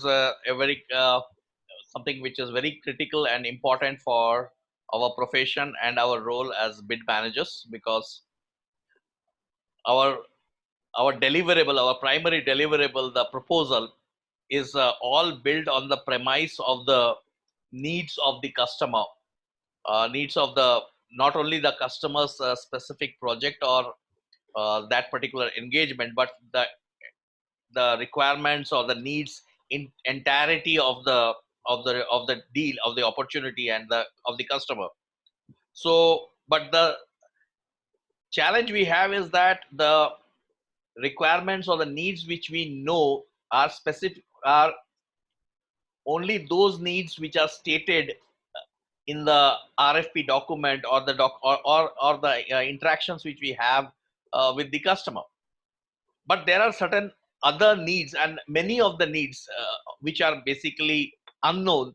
a very something which is very critical and important for our profession and our role as bid managers, because our our deliverable, our primary deliverable, the proposal is all built on the premise of the needs of the customer, needs of the not only the customer's specific project or that particular engagement, but the requirements or the needs in entirety of the deal, of the opportunity, and the of the customer. So, but the challenge we have is that the requirements or the needs which we know are specific, are only those needs which are stated in the RFP document, or the or the interactions which we have with the customer. But there are certain other needs, and many of the needs which are basically unknown,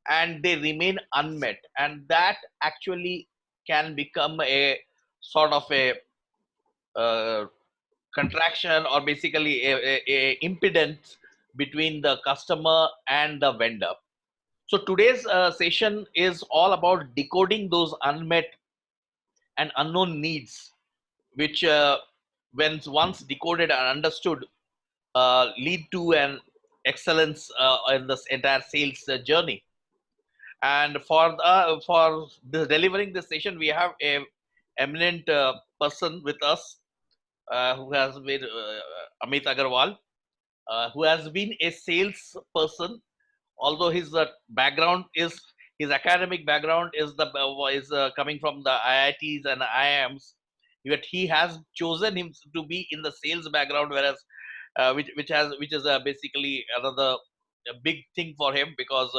and they remain unmet, and that actually can become a sort of a uh, contraction, or basically a impedance between the customer and the vendor. So today's session is all about decoding those unmet and unknown needs, which when once decoded and understood, lead to an excellence in this entire sales journey. And for delivering this session, we have a eminent person with us, who has been Amit Agarwal, who has been a sales person. Although his academic background is coming from the IITs and IIMs, yet he has chosen him to be in the sales background, whereas which is basically another big thing for him, because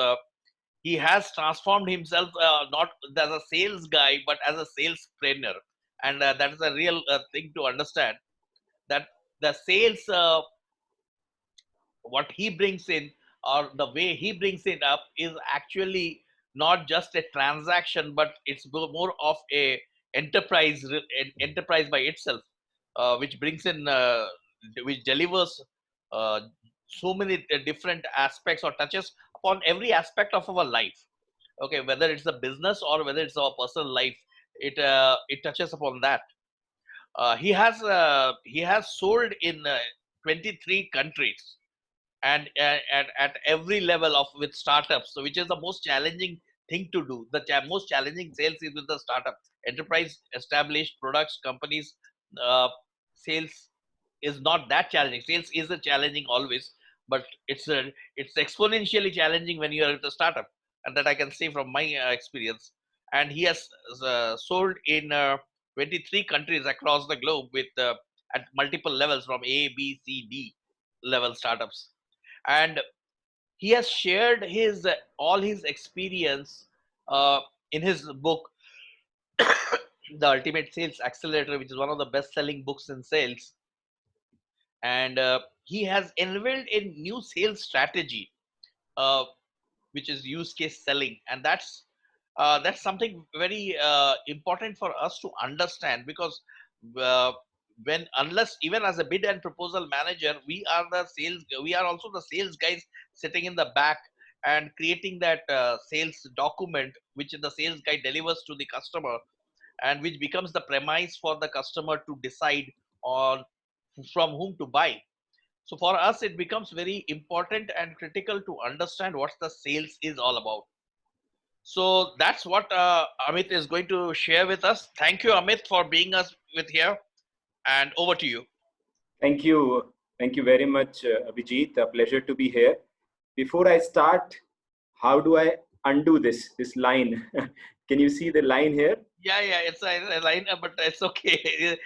he has transformed himself, not as a sales guy but as a sales trainer. And that is a real thing to understand, that the sales, what he brings in, or the way he brings it up, is actually not just a transaction, but it's more of a enterprise by itself, which brings in, which delivers uh, so many different aspects, or touches upon every aspect of our life. Okay, whether it's a business or whether it's our personal life, it touches upon that. He has sold in 23 countries, and at every level of with startups, so which is the most challenging thing to do. The most challenging sales is with the startup. Enterprise established products companies, uh, sales is not that challenging. Sales is a challenging always, but it's exponentially challenging when you are at a startup, and that I can say from my experience. And he has sold in 23 countries across the globe, with at multiple levels, from A, B, C, D level startups. And he has shared his all his experience uh, in his book, The Ultimate Sales Accelerator, which is one of the best selling books in sales. And he has unveiled a new sales strategy, uh, which is use case selling. And that's something very important for us to understand, because uh, when unless even as a bid and proposal manager, we are also the sales guys sitting in the back and creating that sales document, which the sales guy delivers to the customer, and which becomes the premise for the customer to decide on from whom to buy. So for us, it becomes very important and critical to understand what the sales is all about. So that's what Amit is going to share with us. Thank you, Amit, for being us with here, and over to you. Thank you. Thank you very much, Abhijit. A pleasure to be here. Before I start, how do I undo this line? Can you see the line here? Yeah, it's a line, but it's okay.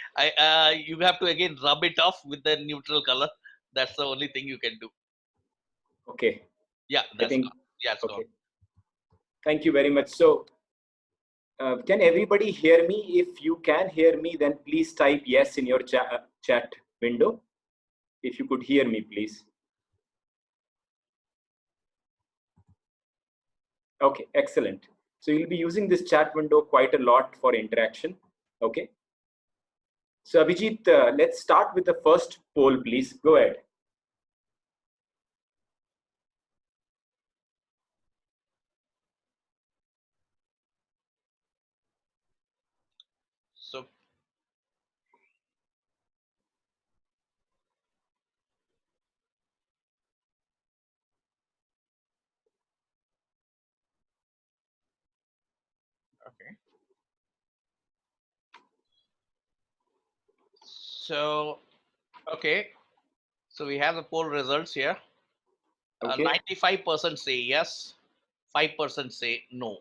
You have to again rub it off with the neutral color. That's the only thing you can do. Okay. Yeah, I think, it's gone. okay. Thank you very much. So, can everybody hear me? If you can hear me, then please type yes in your chat window. If you could hear me, please. Okay, excellent. So you'll be using this chat window quite a lot for interaction. Okay. So Abhijit, let's start with the first poll, please. Go ahead. So okay. So okay. So we have the poll results here. Okay. 95% say yes, 5% say no.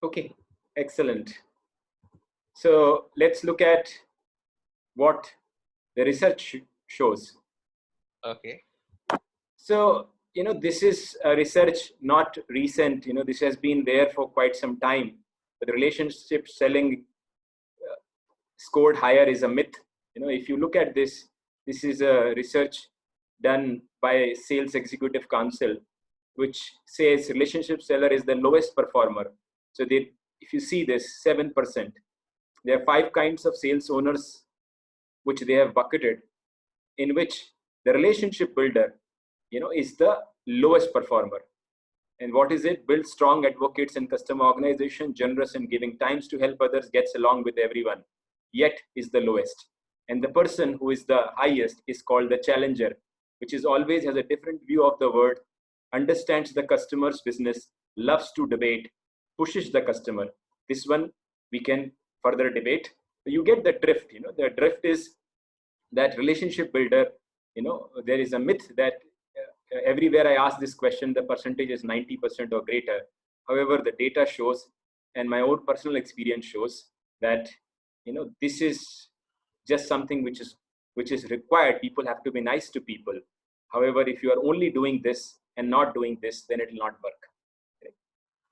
Okay. Excellent. So let's look at what the research shows. Okay. So, this is a research not recent, this has been there for quite some time. But the relationship selling scored higher is a myth. If you look at this, this is a research done by Sales Executive Council, which says relationship seller is the lowest performer. So if you see this, 7%. There are 5 kinds of sales owners which they have bucketed, in which the relationship builder, is the lowest performer. And what is it? Build strong advocates and customer organization, generous in giving times to help others, gets along with everyone, yet is the lowest. And the person who is the highest is called the challenger, which is always has a different view of the word, understands the customer's business, loves to debate, pushes the customer. This one we can further debate. You get the drift. The drift is that relationship builder, there is a myth that everywhere I ask this question, the percentage is 90% or greater. However, the data shows, and my own personal experience shows, that this is just something which is required. People have to be nice to people. However, if you are only doing this and not doing this, then it will not work. Okay?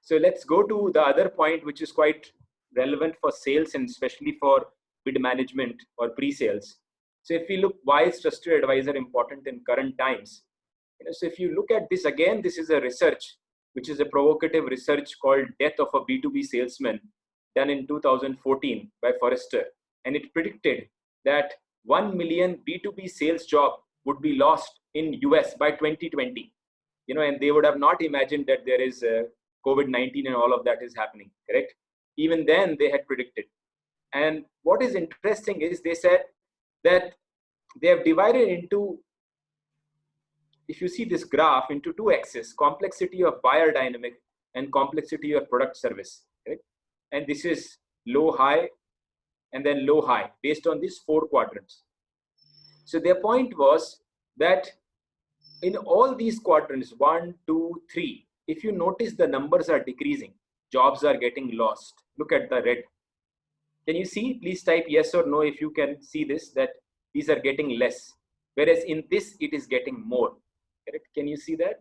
So let's go to the other point, which is quite relevant for sales and especially for bid management or pre-sales. So if we look, why is trusted advisor important in current times? So if you look at this again, this is a research, which is a provocative research called Death of a B2B Salesman, done in 2014 by Forrester. And it predicted that 1 million B2B sales job would be lost in US by 2020. And they would have not imagined that there is COVID-19 and all of that is happening, correct? Even then they had predicted. And what is interesting is they said that they have divided into, if you see this graph, into 2 axes, complexity of buyer dynamic and complexity of product service, correct? And this is low, high, and then low, high, based on these 4 quadrants. So their point was that in all these quadrants, 1, 2, 3, if you notice the numbers are decreasing, jobs are getting lost. Look at the red. Can you see? Please type yes or no if you can see this, that these are getting less. Whereas in this, it is getting more. Correct? Can you see that?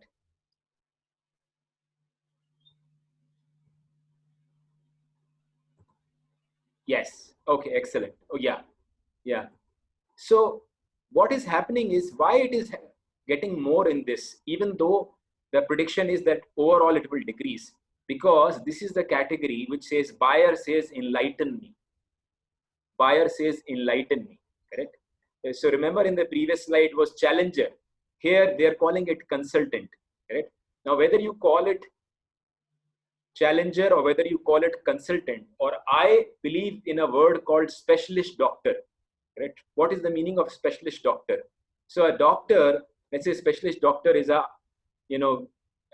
Yes. Okay, excellent. Oh, yeah. Yeah. So what is happening is, why it is getting more in this, even though the prediction is that overall it will decrease, because this is the category which says buyer says enlighten me. Buyer says enlighten me, correct? So remember in the previous slide was challenger. Here they are calling it consultant, correct? Now whether you call it challenger or whether you call it consultant, or I believe in a word called specialist doctor, correct? What is the meaning of specialist doctor? So a doctor, let's say specialist doctor is a,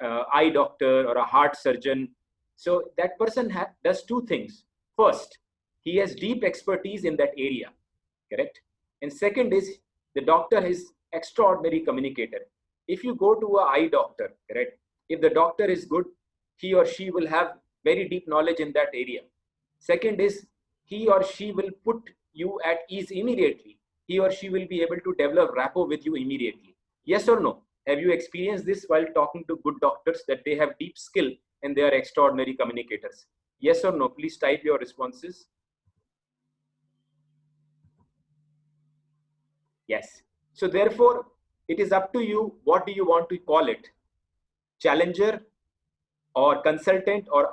eye doctor or a heart surgeon. So that person does 2 things. First, he has deep expertise in that area, correct? And second is, the doctor is extraordinary communicator. If you go to a eye doctor, correct? If the doctor is good, he or she will have very deep knowledge in that area. Second is, he or she will put you at ease immediately. He or she will be able to develop rapport with you immediately. Yes or no? Have you experienced this while talking to good doctors, that they have deep skill and they are extraordinary communicators? Yes or no? Please type your responses. Yes. So therefore, it is up to you. What do you want to call it? Challenger or consultant, or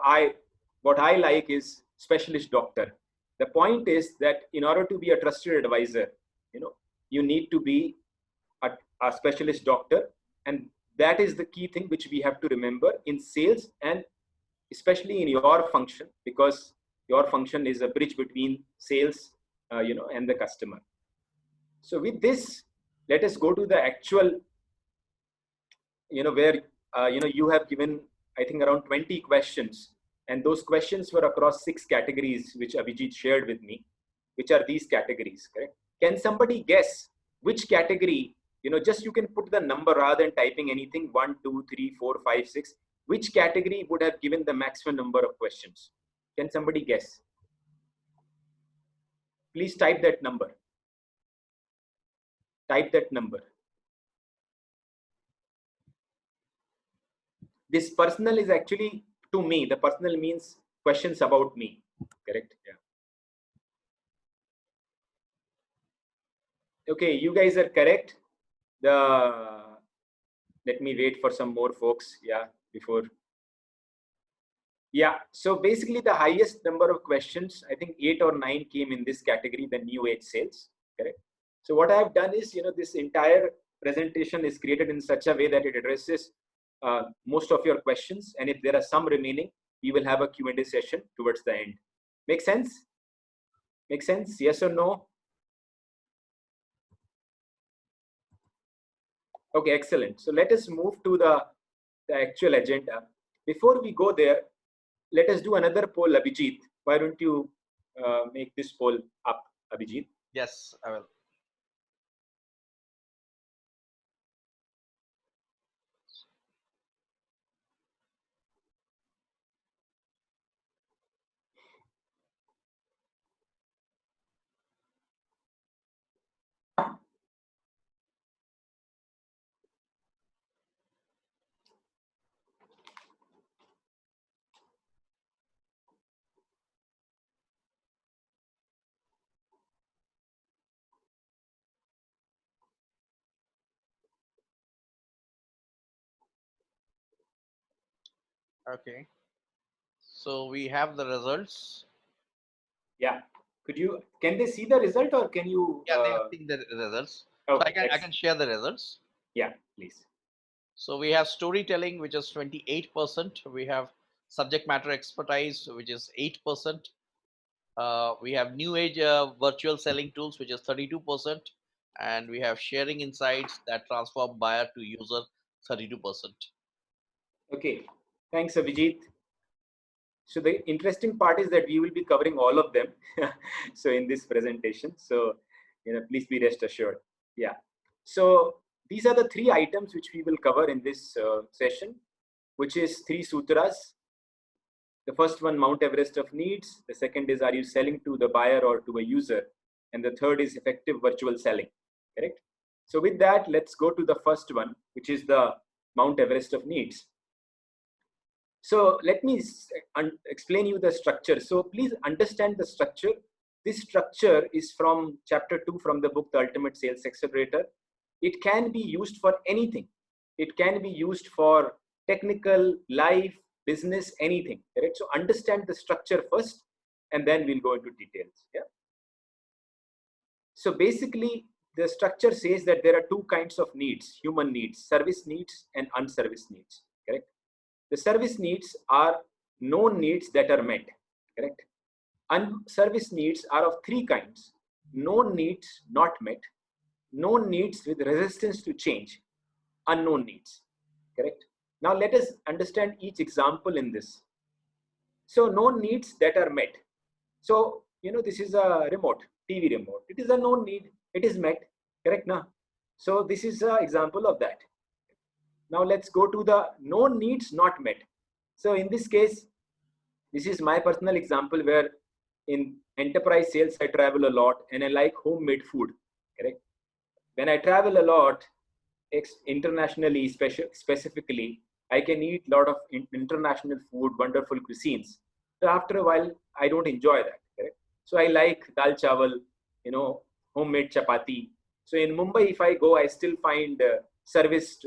what I like is specialist doctor. The point is that in order to be a trusted advisor, you need to be a specialist doctor. And that is the key thing which we have to remember in sales, and especially in your function, because Your function is a bridge between sales, and the customer. So with this, let us go to the actual, where, you have given, I think, around 20 questions. And those questions were across 6 categories, which Abhijit shared with me, which are these categories, correct? Can somebody guess which category, just you can put the number rather than typing anything, 1, 2, 3, 4, 5, 6, which category would have given the maximum number of questions? Can somebody guess? Please type that number. Type that number. This personal is actually to me. The personal means questions about me, correct? Yeah. Okay, you guys are correct. Let me wait for some more folks. Yeah, before. Yeah, so basically the highest number of questions, I think 8 or 9 came in this category, the new age sales, correct? So what I have done is, this entire presentation is created in such a way that it addresses most of your questions. And if there are some remaining, we will have a Q&A session towards the end. Make sense? Make sense? Yes or no? Okay, excellent. So let us move to the actual agenda. Before we go there, let us do another poll, Abhijit. Why don't you make this poll up, Abhijit? Yes, I will. Okay. So we have the results. Yeah. Can they see the result, or can you? Yeah, they have seen the results. Okay, So I can share the results. Yeah, please. So we have storytelling, which is 28%. We have subject matter expertise, which is 8%. We have new age virtual selling tools, which is 32%. And we have sharing insights that transform buyer to user, 32%. Okay, thanks, Abhijit. So the interesting part is that we will be covering all of them. So in this presentation, so please be rest assured. Yeah. So these are the 3 items which we will cover in this session, which is 3 sutras. The first one, Mount Everest of needs. The second is, are you selling to the buyer or to a user? And the third is effective virtual selling. Correct? So with that, let's go to the first one, which is the Mount Everest of needs. So let me explain you the structure. So please understand the structure. This structure is from chapter 2 from the book, The Ultimate Sales Accelerator. It can be used for anything. It can be used for technical, life, business, anything. Correct? So understand the structure first, and then we'll go into details. Yeah. So basically, the structure says that there are 2 kinds of needs: human needs, service needs, and unserviced needs. Correct? The service needs are known needs that are met, correct? Unserviced needs are of 3 kinds: known needs not met, known needs with resistance to change, unknown needs, correct? Now let us understand each example in this. So known needs that are met. So, this is a remote, TV remote. It is a known need. It is met, correct now? So this is an example of that. Now let's go to the known needs not met. So in this case, this is my personal example where in enterprise sales, I travel a lot and I like homemade food, correct? When I travel a lot, internationally, specifically, I can eat a lot of international food, wonderful cuisines. So after a while, I don't enjoy that, correct? So I like dal chawal, homemade chapati. So in Mumbai, if I go, I still find serviced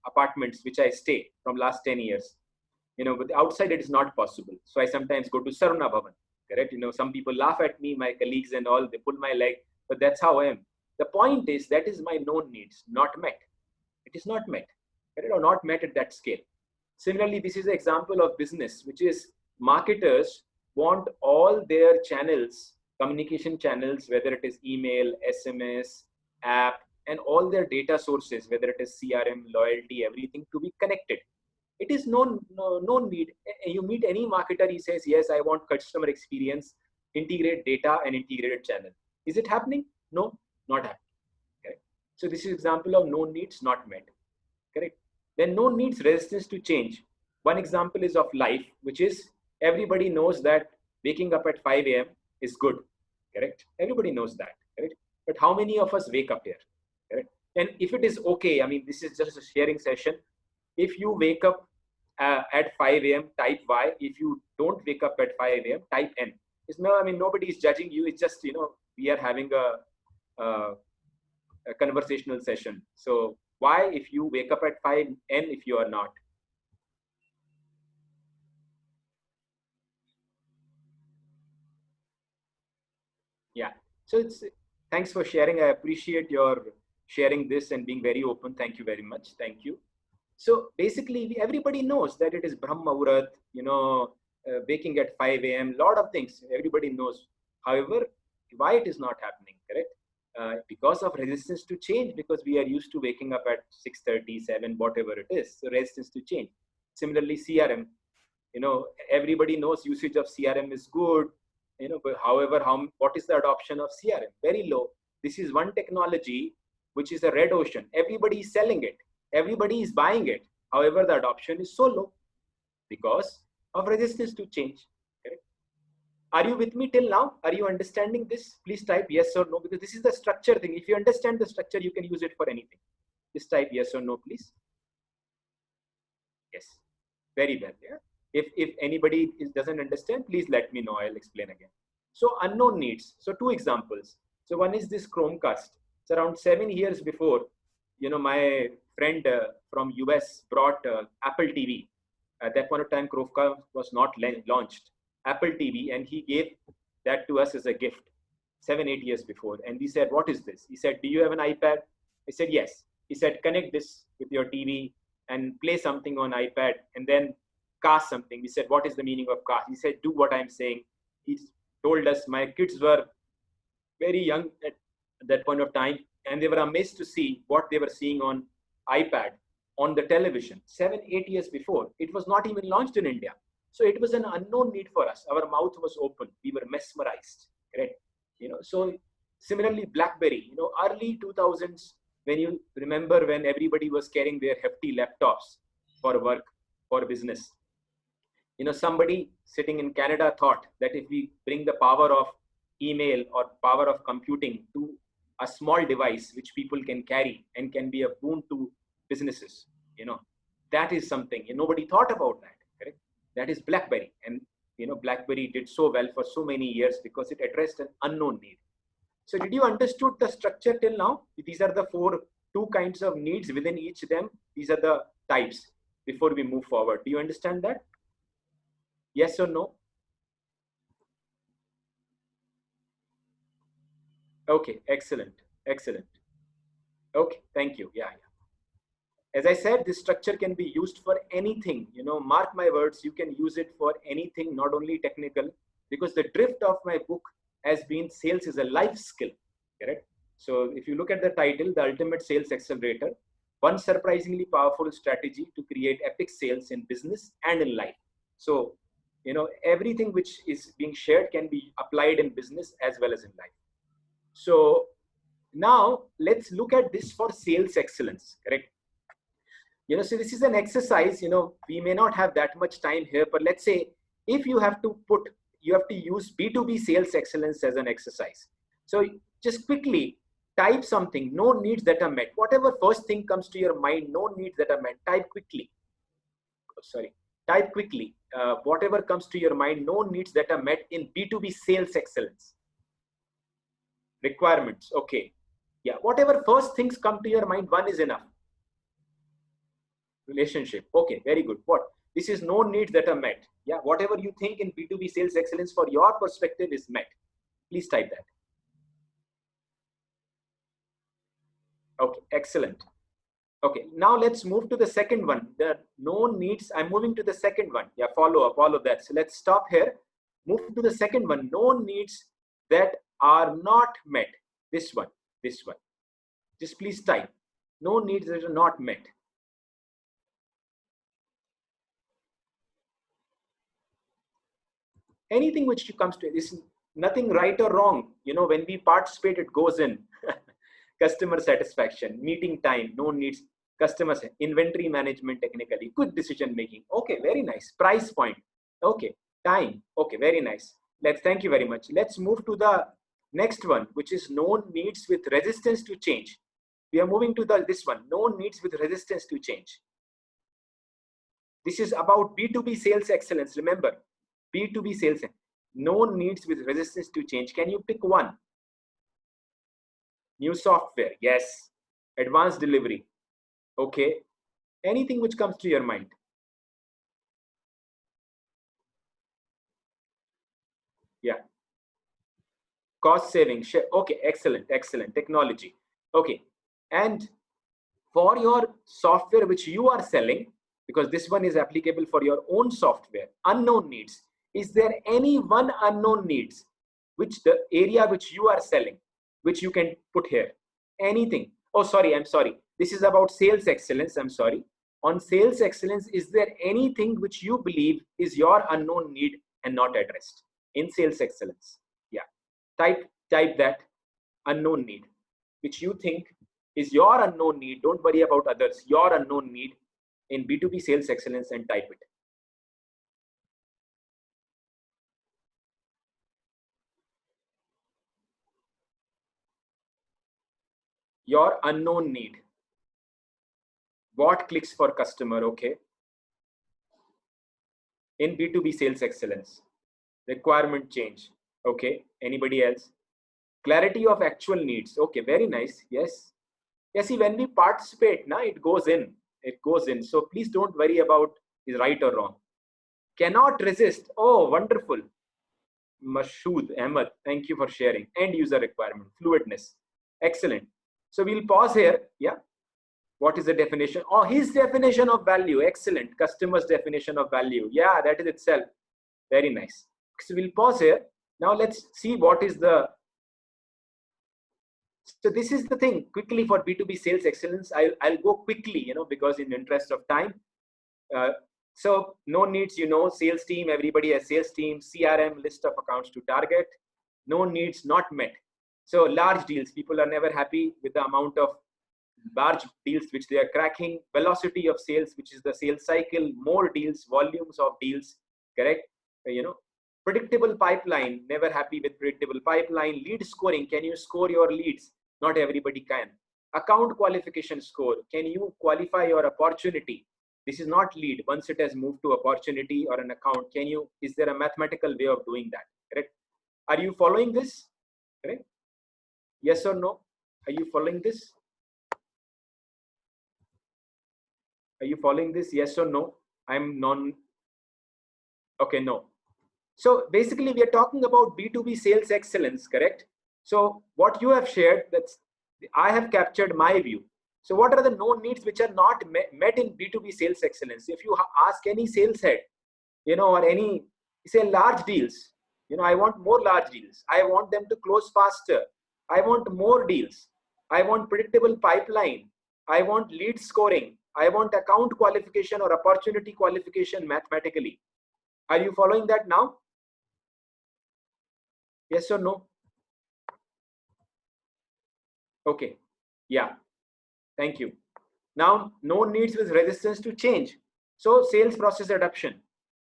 apartments which I stay from last 10 years. But outside it is not possible. So I sometimes go to Saruna Bhavan, correct? Some people laugh at me, my colleagues and all, they pull my leg, but that's how I am. The point is that is my known needs, not met. It is not met, correct? Or not met at that scale. Similarly, this is an example of business, which is marketers want all their channels, communication channels, whether it is email, SMS, app, and all their data sources, whether it is CRM, loyalty, everything to be connected. It is no need. You meet any marketer, he says, yes, I want customer experience, integrate data and integrated channel. Is it happening? No, not happening. Correct. So this is example of no needs not met. Correct. Then no needs resistance to change. One example is of life, which is everybody knows that waking up at 5 a.m. is good. Correct. Everybody knows that. Correct. But how many of us wake up here? Correct. And if it is okay, I mean, this is just a sharing session. If you wake up at 5 a.m., type Y. If you don't wake up at 5 a.m., type N. It's no, I mean, nobody is judging you. It's just, we are having a conversational session. So why if you wake up at 5, N if you are not? Yeah. So thanks for sharing. I appreciate your sharing this and being very open. Thank you very much. Thank you. So basically, everybody knows that it is Brahma Muhurat, waking at 5 a.m., lot of things everybody knows. However, why it is not happening, correct? Because of resistance to change, because we are used to waking up at 6:30, 7, whatever it is. So resistance to change. Similarly, CRM, everybody knows usage of CRM is good, but however, what is the adoption of CRM? Very low. This is one technology which is a red ocean. Everybody is selling it. Everybody is buying it. However, the adoption is so low because of resistance to change. Correct? Are you with me till now? Are you understanding this? Please type yes or no, because this is the structure thing. If you understand the structure, you can use it for anything. Just type yes or no, please. Yes. Very well. Yeah. If anybody doesn't understand, please let me know. I'll explain again. So unknown needs. So two examples. So one is this Chromecast. It's around 7 years before, my friend from US brought Apple TV. At that point of time, Chromecast was not launched. Apple TV, and he gave that to us as a gift 7, 8 years before. And we said, what is this? He said, do you have an iPad? I said, yes. He said, connect this with your TV and play something on iPad and then cast something. We said, what is the meaning of cast? He said, do what I'm saying. He told us my kids were very young at that point of time, and they were amazed to see what they were seeing on iPad on the television 7, 8 years before. It was not even launched in India. So it was an unknown need for us. Our mouth was open. We were mesmerized. Right? So similarly, BlackBerry, early 2000s, when you remember when everybody was carrying their hefty laptops for work, for business. Somebody sitting in Canada thought that if we bring the power of email or power of computing to a small device which people can carry and can be a boon to businesses, that is something nobody thought about that. Correct? That is BlackBerry, and BlackBerry did so well for so many years because it addressed an unknown need. So did you understood the structure till now? These are the two kinds of needs within each of them. These are the types before we move forward. Do you understand that? Yes or no? Okay, excellent. Excellent. Okay, thank you. Yeah. As I said, this structure can be used for anything. Mark my words, you can use it for anything, not only technical, because the drift of my book has been sales is a life skill. Correct? So if you look at the title, The Ultimate Sales Accelerator, one surprisingly powerful strategy to create epic sales in business and in life. So, everything which is being shared can be applied in business as well as in life. So now let's look at this for sales excellence, correct? So this is an exercise, we may not have that much time here, but let's say if you have to use B2B sales excellence as an exercise. So just quickly type something, no needs that are met. Whatever first thing comes to your mind, no needs that are met, type quickly. Type quickly. Whatever comes to your mind, no needs that are met in B2B sales excellence. Requirements. Okay. Yeah. Whatever first things come to your mind, one is enough. Relationship. Okay. Very good. What? This is no needs that are met. Yeah. Whatever you think in B2B sales excellence for your perspective is met. Please type that. Okay. Excellent. Okay. Now let's move to the second one. The no needs. I'm moving to the second one. Yeah. Follow that. So let's stop here. Move to the second one, known needs that are not met. This one. Just please type, known needs that are not met. Anything which comes to this, nothing right or wrong. When we participate, it goes in. Customer satisfaction, meeting time, known needs, customer inventory management, technically, good decision making. Okay, very nice. Price point. Okay, time. Okay, very nice. Thank you very much. Let's move to the next one, which is known needs with resistance to change. We are moving to this one, known needs with resistance to change. This is about B2B sales excellence. Remember, B2B sales, known needs with resistance to change. Can you pick one? New software, yes. Advanced delivery, okay. Anything which comes to your mind. Yeah. Cost saving, okay, excellent. Technology, okay. And for your software which you are selling, because this one is applicable for your own software, unknown needs. Is there any one unknown needs which the area which you are selling, which you can put here? Anything? Oh, sorry, I'm sorry. This is about sales excellence. I'm sorry. On sales excellence, is there anything which you believe is your unknown need and not addressed in sales excellence? Yeah. Type that unknown need, which you think is your unknown need. Don't worry about others. Your unknown need in B2B sales excellence, and type it. Your unknown need. What clicks for customer? Okay. In B2B sales excellence, requirement change. Okay. Anybody else? Clarity of actual needs. Okay. Very nice. Yes. Yes. See, when we participate, now it goes in. So please don't worry about is right or wrong. Cannot resist. Oh, wonderful. Mashood Ahmed, thank you for sharing. End user requirement, fluidness. Excellent. So we'll pause here. Yeah. What is the definition? Oh, his definition of value. Excellent. Customer's definition of value. Yeah, that is itself. Very nice. So we'll pause here. Now let's see what is the. So this is the thing quickly for B2B sales excellence. I'll go quickly, because in the interest of time. So no needs, sales team, everybody has sales team, CRM, list of accounts to target. No needs not met. So large deals, people are never happy with the amount of large deals which they are cracking. Velocity of sales, which is the sales cycle, more deals, volumes of deals, correct? Predictable pipeline, never happy with predictable pipeline. Lead scoring, can you score your leads? Not everybody can. Account qualification score, can you qualify your opportunity? This is not lead. Once it has moved to opportunity or an account, is there a mathematical way of doing that? Correct? Are you following this? Correct? Yes or no? Are you following this? Are you following this? Yes or no? I'm non. Okay, no. So basically, we are talking about B2B sales excellence, correct? So what you have shared, I have captured my view. So what are the known needs which are not met in B2B sales excellence? If you ask any sales head, or any, say, large deals, I want more large deals. I want them to close faster. I want more deals. I want predictable pipeline. I want lead scoring. I want account qualification or opportunity qualification mathematically. Are you following that now? Yes or no? Okay. Yeah. Thank you. Now, no needs with resistance to change. So sales process adoption,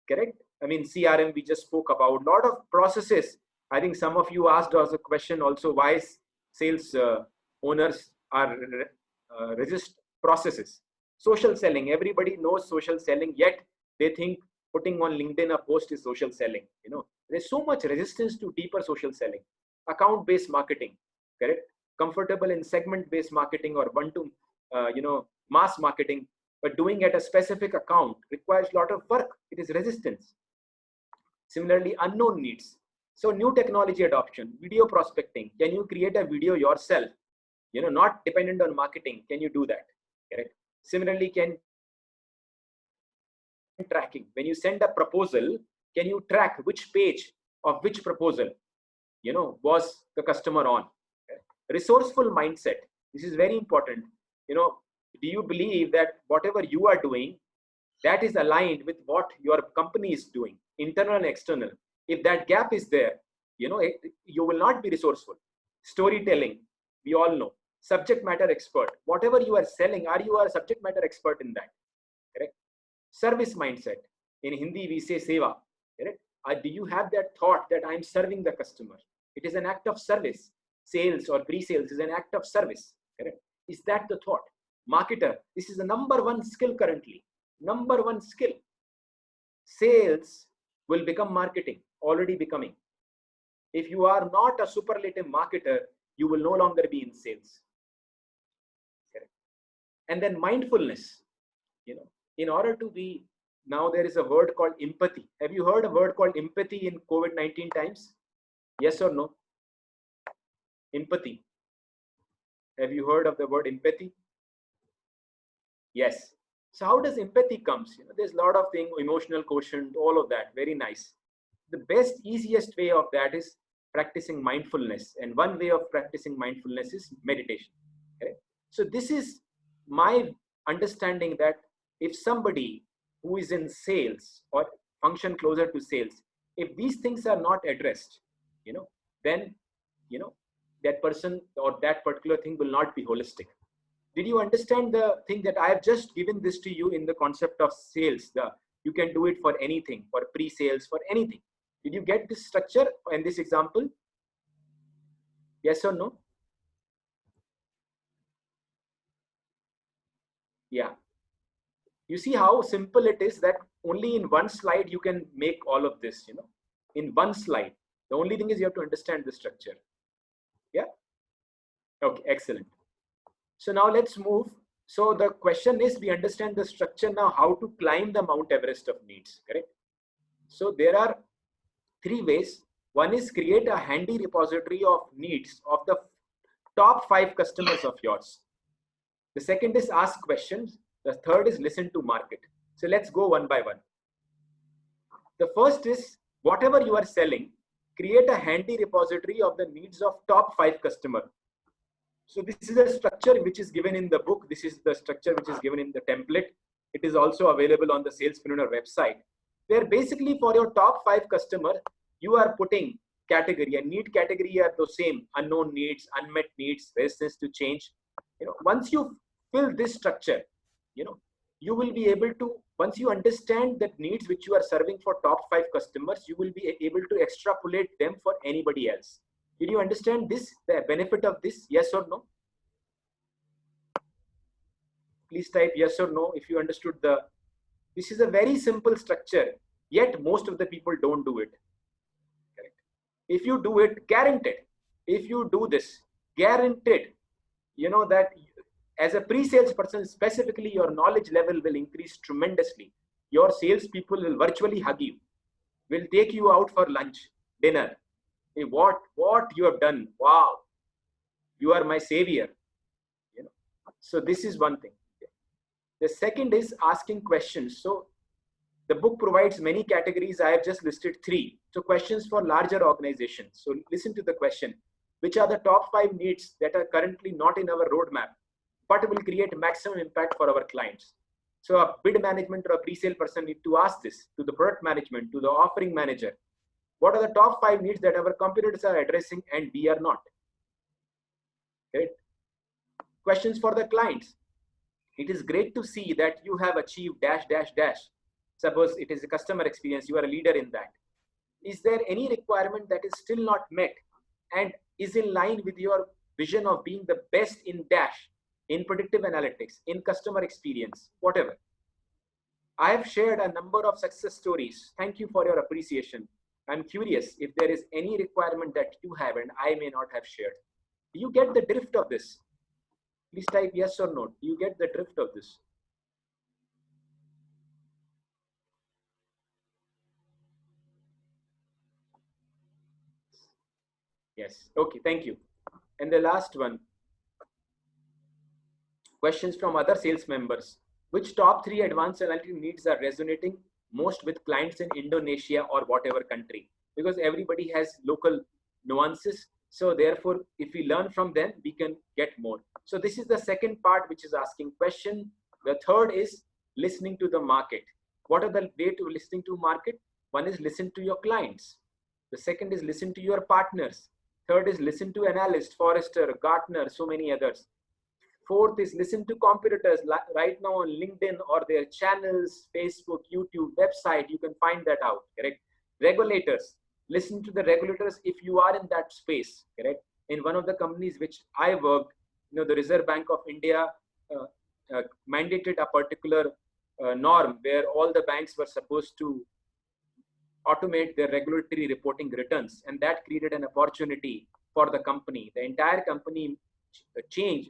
correct? I mean, CRM, we just spoke about a lot of processes. I think some of you asked us a question also, why sales owners are resist processes. Social selling, everybody knows social selling, yet they think putting on LinkedIn a post is social selling. There's so much resistance to deeper social selling. Account-based marketing, correct? Comfortable in segment-based marketing or one-to mass marketing, but doing at a specific account requires a lot of work. It is resistance. Similarly, unknown needs. So new technology adoption, video prospecting. Can you create a video yourself? Not dependent on marketing. Can you do that? Correct. Similarly, tracking. When you send a proposal, can you track which page of which proposal, was the customer on. Resourceful mindset. This is very important. Do you believe that whatever you are doing, that is aligned with what your company is doing, internal and external? If that gap is there, you will not be resourceful. Storytelling, we all know. Subject matter expert. Whatever you are selling, are you a subject matter expert in that? Correct. Service mindset. In Hindi, we say seva. Correct. Do you have that thought that I'm serving the customer? It is an act of service. Sales or pre-sales is an act of service. Correct. Is that the thought? Marketer. This is the number one skill currently. Number one skill. Sales will become marketing. Already becoming. If you are not a superlative marketer, you will no longer be in sales. Correct. And then mindfulness. In order to be, now there is a word called empathy. Have you heard a word called empathy in COVID-19 times? Yes or no? Empathy. Have you heard of the word empathy? Yes. So how does empathy comes? There's a lot of things, emotional quotient, all of that. Very nice. The best, easiest way of that is practicing mindfulness. And one way of practicing mindfulness is meditation. Okay? So this is my understanding that if somebody who is in sales or function closer to sales, if these things are not addressed, then, that person or that particular thing will not be holistic. Did you understand the thing that I have just given this to you in the concept of sales? You can do it for anything, for pre-sales, for anything. Did you get this structure in this example? Yes or no? Yeah. You see how simple it is that only in one slide you can make all of this, in one slide. The only thing is you have to understand the structure. Yeah. Okay, excellent. So now let's move. So the question is, we understand the structure now, how to climb the Mount Everest of needs, correct? So there are 3 ways. One is create a handy repository of needs of the top 5 customers of yours. The second is ask questions. The third is listen to market. So let's go one by one. The first is, whatever you are selling, create a handy repository of the needs of top 5 customers. So this is a structure which is given in the book. This is the structure which is given in the template. It is also available on the Salespreneur website, where basically for your top 5 customers, you are putting category, and need category are the same: unknown needs, unmet needs, resistance to change. Once you fill this structure, you will be able to, once you understand the needs which you are serving for top 5 customers, you will be able to extrapolate them for anybody else. Did you understand this, the benefit of this? Yes or no? Please type yes or no if you understood this is a very simple structure, yet most of the people don't do it. Correct. If you do it, guaranteed. If you do this, guaranteed, that as a pre-sales person, specifically, your knowledge level will increase tremendously. Your salespeople will virtually hug you, will take you out for lunch, dinner. Hey, what you have done? Wow, you are my savior. So this is one thing. The second is asking questions. So the book provides many categories. I have just listed 3. So questions for larger organizations. So listen to the question: which are the top 5 needs that are currently not in our roadmap, but will create maximum impact for our clients? So a bid management or a pre-sale person need to ask this to the product management, to the offering manager. What are the top 5 needs that our competitors are addressing and we are not? Okay. Questions for the clients. It is great to see that you have achieved dash, dash, dash. Suppose it is a customer experience, you are a leader in that. Is there any requirement that is still not met and is in line with your vision of being the best in dash, in predictive analytics, in customer experience, whatever? I have shared a number of success stories. Thank you for your appreciation. I'm curious if there is any requirement that you have and I may not have shared. Do you get the drift of this? Please type yes or no. Do you get the drift of this? Yes. Okay, thank you. And the last one. Questions from other sales members. Which top 3 advanced analytic needs are resonating most with clients in Indonesia or whatever country? because everybody has local nuances. So therefore, if we learn from them, we can get more. So this is the second part, which is asking question. The third is listening to the market. What are the way to listening to market? One is listen to your clients. The second is listen to your partners. Third is listen to analysts, Forrester, Gartner, so many others. Fourth is listen to competitors. Right now on LinkedIn or their channels, Facebook, YouTube, website, you can find that out, correct? Regulators, listen to the regulators if you are in that space, correct? In one of the companies which I worked, the Reserve Bank of India mandated a particular norm where all the banks were supposed to automate their regulatory reporting returns, and that created an opportunity for the company. The entire company changed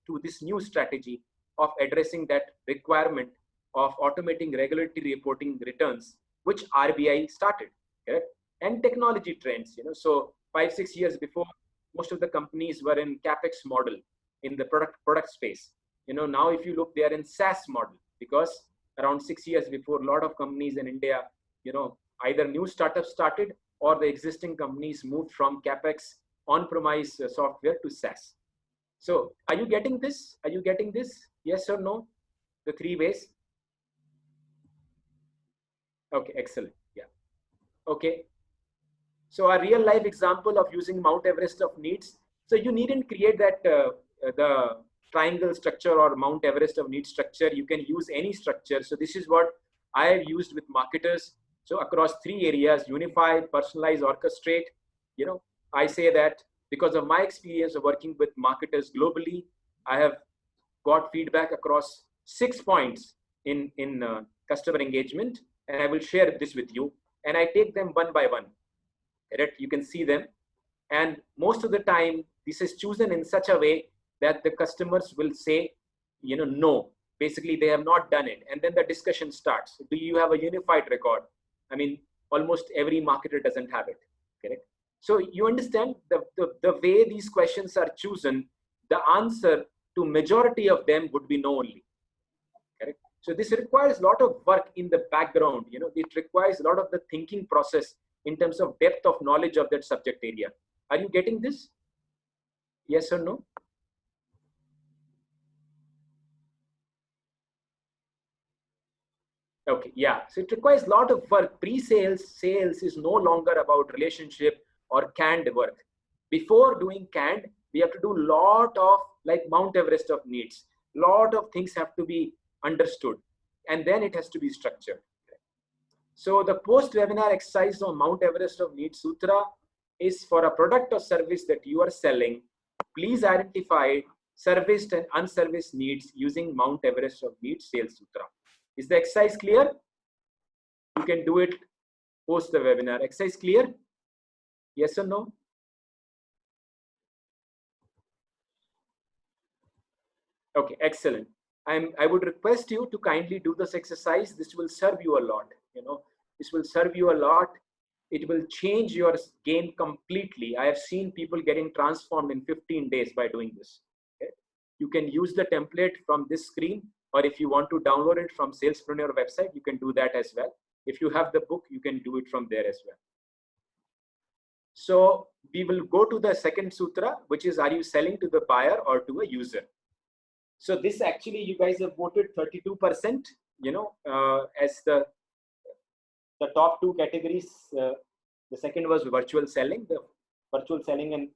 to this new strategy of addressing that requirement of automating regulatory reporting returns, which RBI started, correct? And technology trends, so 5-6 years before, most of the companies were in capex model in the product space. Now if you look, they are in SaaS model, because around 6 years before, a lot of companies in India, either new startups started or the existing companies moved from capex on-premise software to SaaS. So are you getting this? Are you getting this? Yes or no? The three ways. Okay, excellent. Yeah. Okay. So a real life example of using Mount Everest of needs. So you needn't create that the triangle structure or Mount Everest of needs structure. You can use any structure. So this is what I have used with marketers. So across 3 areas: unify, personalize, orchestrate. I say that because of my experience of working with marketers globally, I have got feedback across 6 points in customer engagement, and I will share this with you. And I take them one by one. Correct? You can see them. And most of the time, this is chosen in such a way that the customers will say, no. Basically, they have not done it. And then the discussion starts. Do you have a unified record? I mean, almost every marketer doesn't have it. Correct? So you understand the way these questions are chosen, the answer to majority of them would be no only. Correct? So this requires a lot of work in the background. It requires a lot of the thinking process in terms of depth of knowledge of that subject area. Are you getting this? Yes or no? Okay, yeah. So it requires a lot of work. Pre-sales, sales is no longer about relationship or canned work. Before doing canned, we have to do a lot of, like Mount Everest of needs. Lot of things have to be understood, and then it has to be structured. So the post-webinar exercise on Mount Everest of Needs Sutra is for a product or service that you are selling. Please identify serviced and unserviced needs using Mount Everest of Needs Sales Sutra. Is the exercise clear? You can do it post the webinar. Exercise clear? Yes or no? Okay, excellent. I would request you to kindly do this exercise. This will serve you a lot. This will serve you a lot. It will change your game completely. I have seen people getting transformed in 15 days by doing this. Okay? You can use the template from this screen, or if you want to download it from Salespreneur website, you can do that as well. If you have the book, you can do it from there as well. So we will go to the second sutra, which is, are you selling to the buyer or to a user? So this actually, you guys have voted 32%, as the top 2 categories. The second was virtual selling. The virtual selling and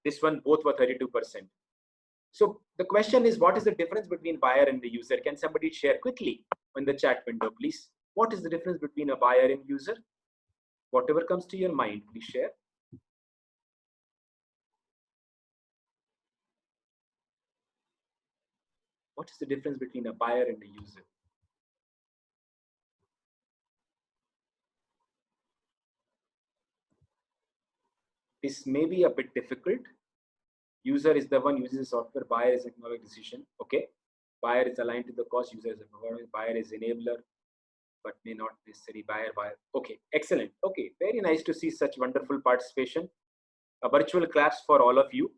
this one, both were 32%. So the question is, what is the difference between buyer and the user? Can somebody share quickly in the chat window, please? What is the difference between a buyer and user? Whatever comes to your mind, please share. What is the difference between a buyer and a user? This may be a bit difficult. User is the one uses the software, buyer is economic decision. Okay. Buyer is aligned to the cost, user is a provider, buyer is enabler, but may not necessarily buyer. Okay, excellent. Okay, very nice to see such wonderful participation. A virtual class for all of you.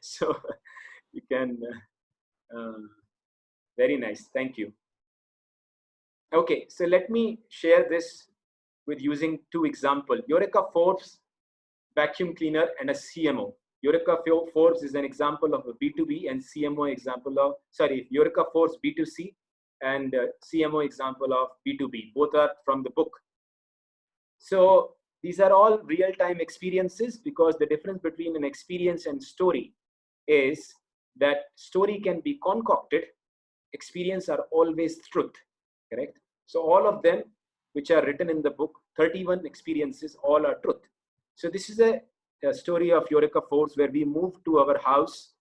So you can, very nice. Thank you. Okay, so let me share this with using two examples, Eureka Forbes vacuum cleaner and a CMO. Eureka Forbes is an example of a B2B and CMO example of, sorry, Eureka Forbes B2C and CMO example of B2B. Both are from the book. So these are all real-time experiences, because the difference between an experience and story is that story can be concocted, experience are always truth, correct? So all of them which are written in the book, 31 experiences, all are truth. So this is a story of Eureka Forbes, where we moved to our house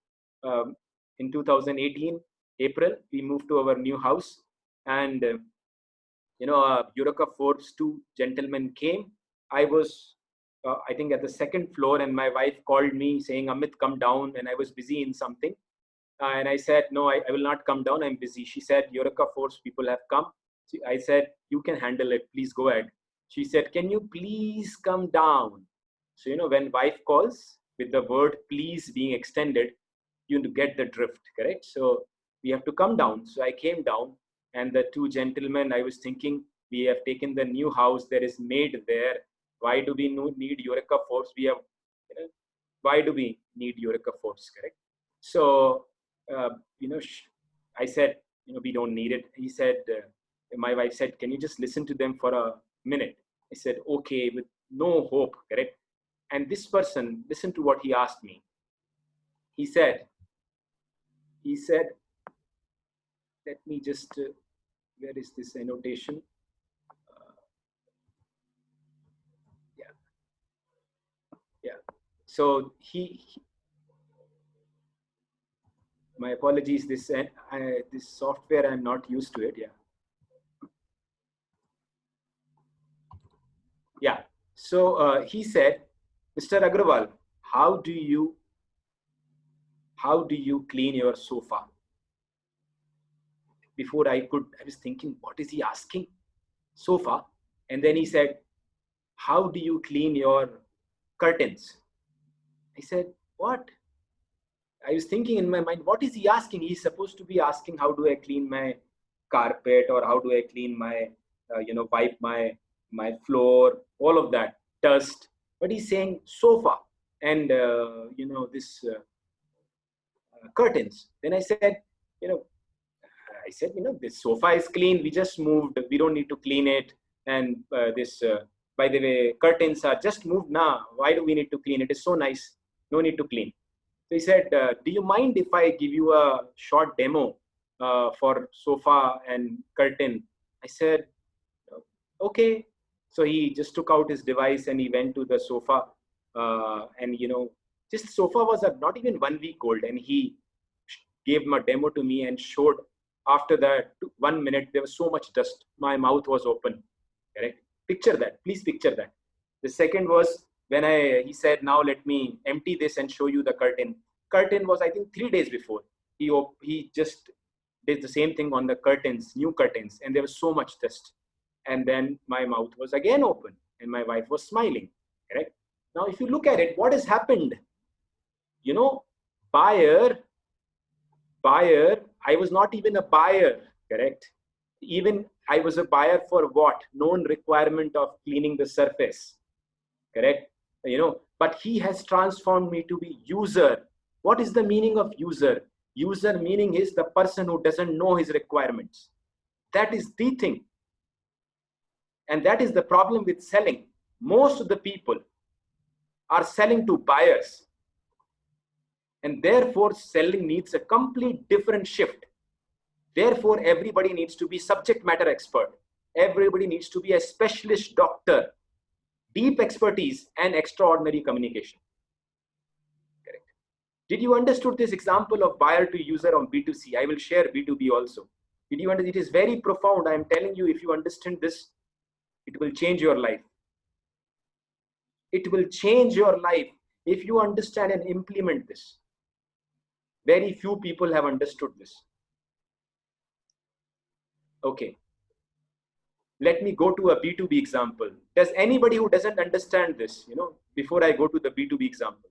in 2018, April, we moved to our new house, and Eureka Forbes, two gentlemen came. I was, I think, at the second floor, and my wife called me saying, Amit, come down. And I was busy in something. And I said, no, I will not come down. I'm busy. She said, Eureka Forbes people have come. I said, you can handle it. Please go ahead. She said, can you please come down? So, when wife calls with the word please being extended, you get the drift, correct? So we have to come down. So I came down, and the two gentlemen, I was thinking, we have taken the new house, there is maid there. Why do we need Eureka Forbes? We have, why do we need Eureka Forbes, correct? So, I said, we don't need it. He said, my wife said, can you just listen to them for a minute? I said, okay, with no hope, correct? And this person, listen to what he asked me. He said, let me just, where is this annotation? Yeah. So my apologies, this software, I'm not used to it. Yeah. So he said, Mr. Agrawal, how do you clean your sofa? Before I was thinking, what is he asking? Sofa. And then he said, how do you clean your curtains? I said, what? I was thinking in my mind, what is he asking? He's supposed to be asking, how do I clean my carpet, or how do I clean my, wipe my floor, all of that, dust. But he's saying sofa and, this curtains. Then I said, this sofa is clean. We just moved. We don't need to clean it. And by the way, curtains are just moved now. Why do we need to clean it? It's so nice. No need to clean. So he said, do you mind if I give you a short demo for sofa and curtain? I said, okay. So he just took out his device and he went to the sofa. And, just sofa was not even 1 week old. And he gave a demo to me and showed. After that, 1 minute, there was so much dust. My mouth was open. Correct? Picture that. Please picture that. The second was when he said, now let me empty this and show you the curtain. Curtain was, I think, 3 days before. He just did the same thing on the curtains, new curtains, and there was so much dust. And then my mouth was again open and my wife was smiling. Correct? Now, if you look at it, what has happened? Buyer, I was not even a buyer, correct? Even I was a buyer for what? Known requirement of cleaning the surface, correct? But he has transformed me to be user. What is the meaning of user? User meaning is the person who doesn't know his requirements. That is the thing. And that is the problem with selling. Most of the people are selling to buyers. And therefore, selling needs a complete different shift. Therefore, everybody needs to be subject matter expert. Everybody needs to be a specialist doctor, deep expertise, and extraordinary communication. Correct. Did you understood this example of buyer to user on B2C? I will share B2B also. Did you understand? It is very profound. I am telling you, if you understand this, it will change your life. It will change your life if you understand and implement this. Very few people have understood this. Okay. Let me go to a B2B example. Does anybody who doesn't understand this, before I go to the B2B example?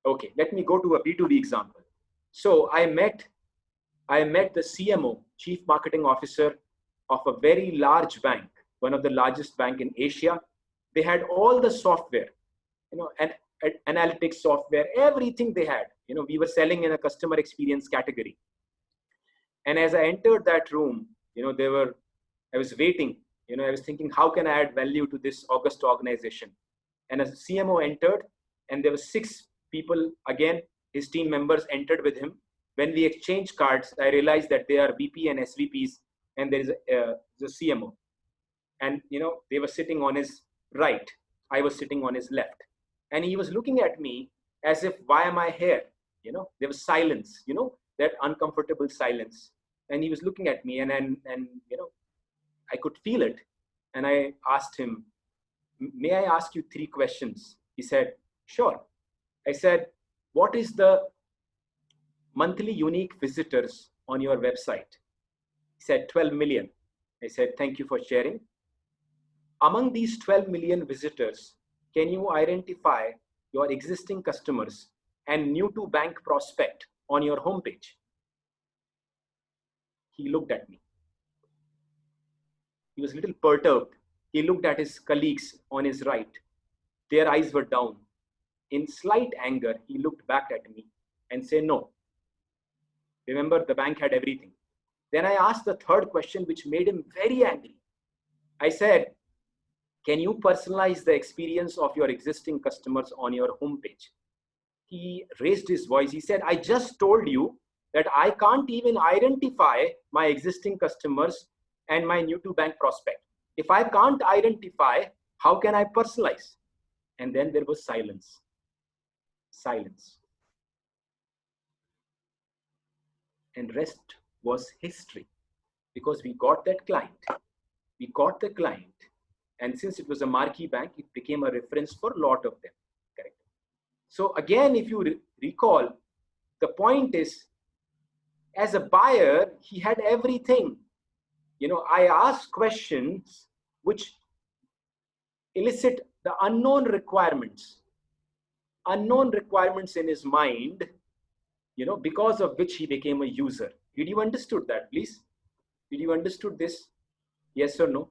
Okay, let me go to a B2B example. So I met the CMO, Chief Marketing Officer, of a very large bank, one of the largest bank in Asia. They had all the software, and analytics software, everything they had. We were selling in a customer experience category. And as I entered that room, I was waiting, I was thinking, how can I add value to this august organization? And as CMO entered, and there were 6 people, again, his team members entered with him. When we exchanged cards, I realized that they are VP and SVPs, and there is the CMO. And, they were sitting on his right. I was sitting on his left. And he was looking at me as if, why am I here? There was silence, that uncomfortable silence. And he was looking at me, and I could feel it. And I asked him, may I ask you 3 questions? He said, sure. I said, what is the monthly unique visitors on your website? He said, 12 million. I said, thank you for sharing. Among these 12 million visitors, can you identify your existing customers and new to bank prospect on your homepage? He looked at me. He was a little perturbed. He looked at his colleagues on his right. Their eyes were down. In slight anger, he looked back at me and said, no. Remember, the bank had everything. Then I asked the 3rd question, which made him very angry. I said, can you personalize the experience of your existing customers on your homepage? He raised his voice. He said, I just told you that I can't even identify my existing customers and my new to bank prospect. If I can't identify, how can I personalize? And then there was silence. Silence. And rest was history, because we got that client. We got the client. And since it was a marquee bank, it became a reference for a lot of them. Correct. So again, if you recall, the point is, as a buyer, he had everything. I asked questions which elicit the unknown requirements in his mind, because of which he became a user. Did you understood that, please? Did you understood this? Yes or no?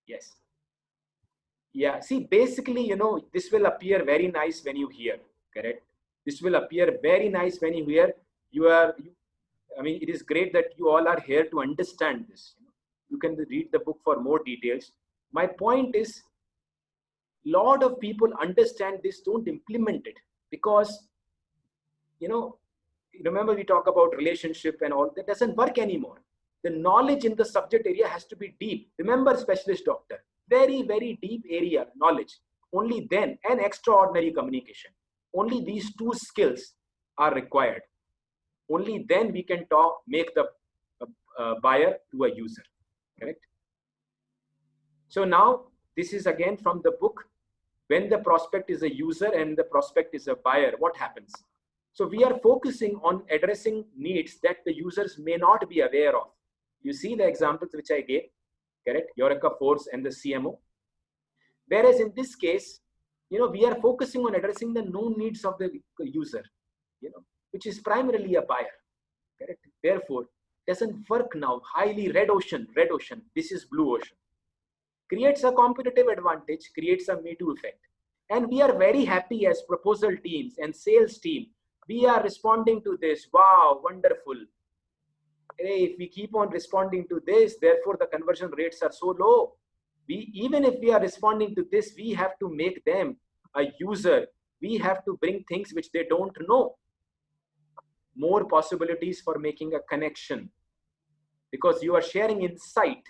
Yes. Yeah, see, basically, this will appear very nice when you hear, correct? This will appear very nice when you hear. I mean, it is great that you all are here to understand this. You can read the book for more details. My point is, lot of people understand this, don't implement it, because, remember we talk about relationship and all, that doesn't work anymore. The knowledge in the subject area has to be deep. Remember, specialist doctor, very, very deep area knowledge. Only then, and extraordinary communication. Only these 2 skills are required. Only then we can make the buyer to a user, correct? So now this is again from the book. When the prospect is a user and the prospect is a buyer, what happens? So we are focusing on addressing needs that the users may not be aware of. You see the examples which I gave, correct? Eureka Force and the CMO. Whereas in this case, we are focusing on addressing the known needs of the user, which is primarily a buyer, correct? Therefore, doesn't work now. Highly red ocean, this is blue ocean. Creates a competitive advantage, creates a Me Too effect. And we are very happy as proposal teams and sales team. We are responding to this. Wow, wonderful. Hey, if we keep on responding to this, therefore the conversion rates are so low. Even if we are responding to this, we have to make them a user. We have to bring things which they don't know. More possibilities for making a connection, because you are sharing insight.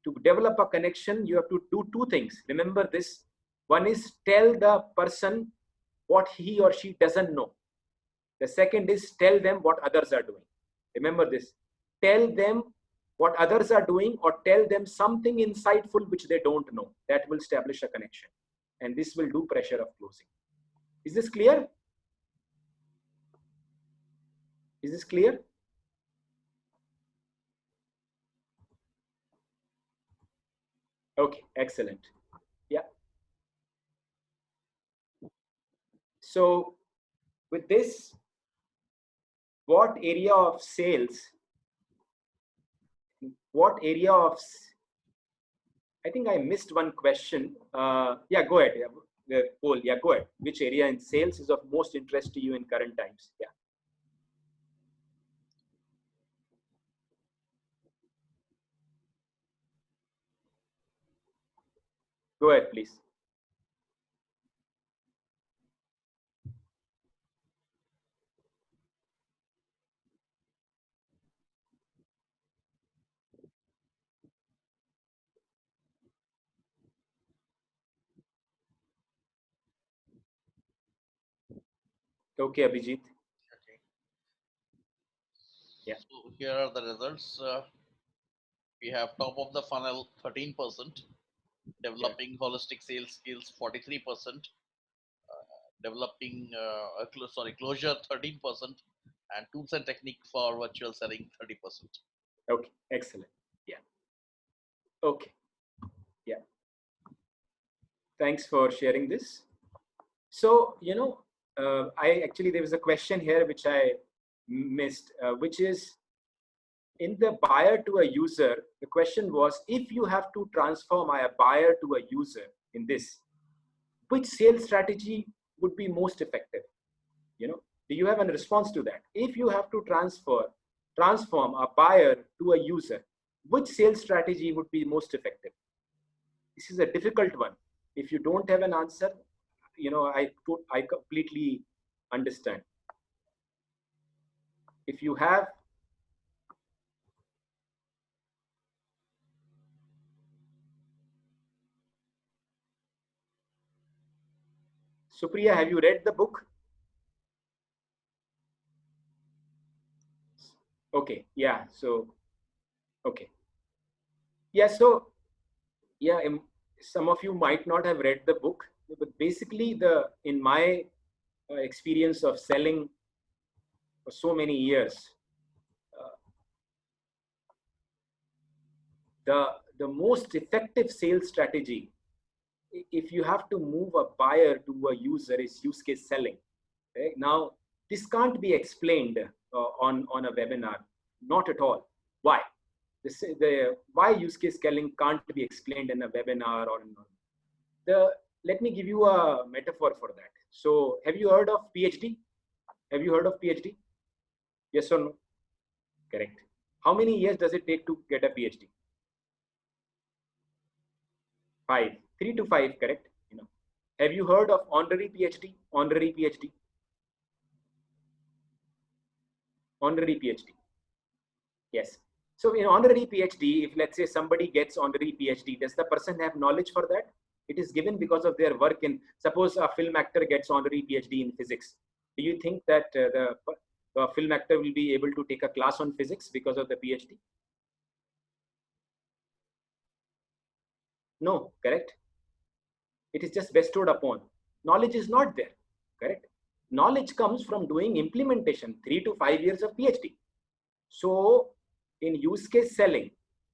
To develop a connection, you have to do 2 things. Remember this. One is tell the person what he or she doesn't know. The second is tell them what others are doing. Remember this. Tell them what others are doing, or tell them something insightful which they don't know. That will establish a connection. And this will do pressure of closing. Is this clear? Is this clear? Okay, excellent. Yeah. So with this, what area of sales, I think I missed one question. Yeah, go ahead. Yeah, Paul, yeah, go ahead. Which area in sales is of most interest to you in current times? Yeah. Go ahead, please. Okay, Abhijit. Okay. Yeah. So here are the results. We have top of the funnel 13%, developing holistic sales skills 43%, developing closure 13%, and tools and technique for virtual selling 30%. Okay, excellent. Yeah. Okay. Yeah. Thanks for sharing this. So, there was a question here which I missed, which is in the buyer to a user. The question was, if you have to transform a buyer to a user in this, which sales strategy would be most effective? Do you have a response to that? If you have to transform a buyer to a user, which sales strategy would be most effective? This is a difficult one. If you don't have an answer, I completely understand. If you have, Supriya, have you read the book? Okay, yeah. So, okay, yeah. So, yeah, some of you might not have read the book, but basically, in my experience of selling for so many years, the most effective sales strategy, if you have to move a buyer to a user, is use case selling. Right? Now, this can't be explained on a webinar, not at all. Why? Why use case selling can't be explained in a webinar or let me give you a metaphor for that. So, have you heard of PhD? Have you heard of PhD? Yes or no? Correct. How many years does it take to get a PhD? 5, 3 to 5, correct? Have you heard of honorary PhD? Honorary PhD. Honorary PhD. Yes. So in honorary PhD, if let's say somebody gets honorary PhD, does the person have knowledge for that? It is given because of their work in, suppose a film actor gets honorary PhD in physics. Do you think that the film actor will be able to take a class on physics because of the PhD? No, correct? It is just bestowed upon. Knowledge is not there, correct? Knowledge comes from doing implementation, 3 to 5 years of PhD. So in use case selling,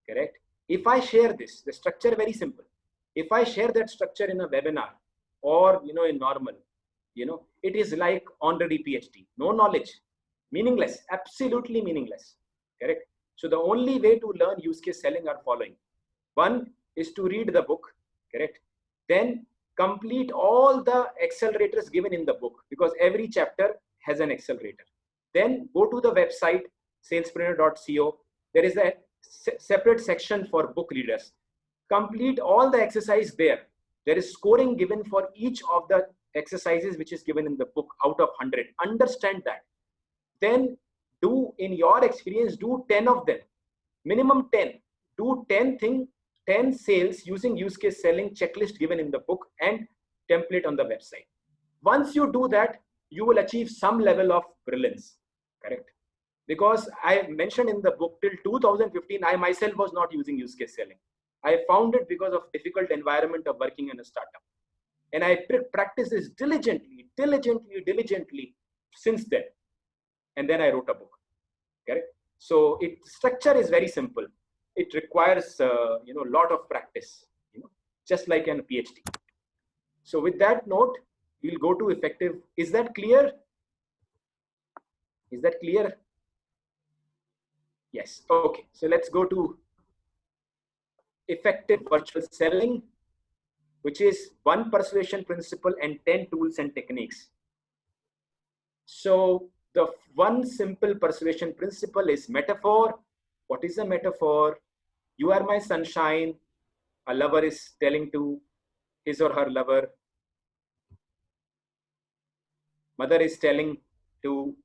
correct? If I share this, the structure very simple. If I share that structure in a webinar or in normal, it is like honorary PhD, no knowledge, meaningless, absolutely meaningless, correct? So the only way to learn use case selling are following. One is to read the book, correct? Then complete all the accelerators given in the book, because every chapter has an accelerator. Then go to the website salespreneur.co. There is a separate section for book readers. Complete all the exercise there. There is scoring given for each of the exercises which is given in the book out of 100. Understand that. Then do, in your experience, do 10 of them. Minimum 10. Do 10 sales using use case selling checklist given in the book and template on the website. Once you do that, you will achieve some level of brilliance, correct? Because I mentioned in the book, till 2015, I myself was not using use case selling. I found it because of difficult environment of working in a startup. And I practiced this diligently since then. And then I wrote a book, correct? So structure is very simple. It requires a lot of practice, just like a PhD. So with that note, We'll go to effective. Is that clear? Is that clear? Yes. Okay. So let's go to effective virtual selling, which is 1 persuasion principle and 10 tools and techniques. So the 1 simple persuasion principle is metaphor. What is a metaphor? You are my sunshine. A lover is telling to his or her lover. Mother is telling to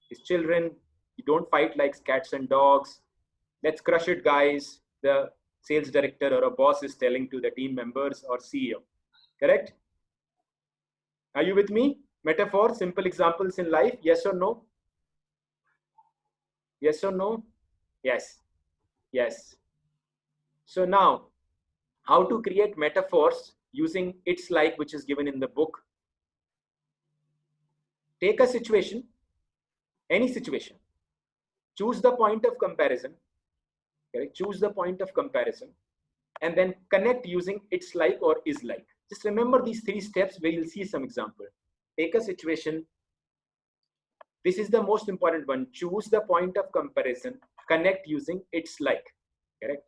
his children, you don't fight like cats and dogs. Let's crush it, guys. The sales director or a boss is telling to the team members or CEO. Correct? Are you with me? Metaphor, simple examples in life. Yes or no? Yes or no? Yes. Yes. So now, how to create metaphors using It's Like, which is given in the book. Take a situation, any situation. Choose the point of comparison. Okay? Choose the point of comparison and then connect using It's Like or Is Like. Just remember these 3 steps where you'll see some example. Take a situation. This is the most important one. Choose the point of comparison. Connect using It's Like. Correct?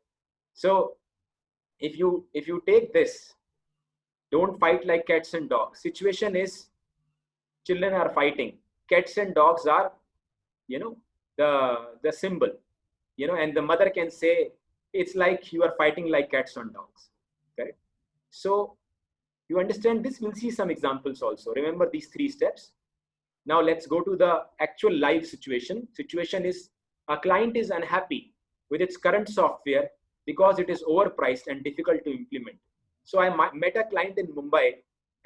So if you take this, don't fight like cats and dogs. Situation is children are fighting. Cats and dogs are, the symbol, and the mother can say, it's like you are fighting like cats and dogs. Correct? So you understand this? We'll see some examples also. Remember these 3 steps. Now let's go to the actual live situation. Situation is a client is unhappy with its current software because it is overpriced and difficult to implement. So I met a client in Mumbai,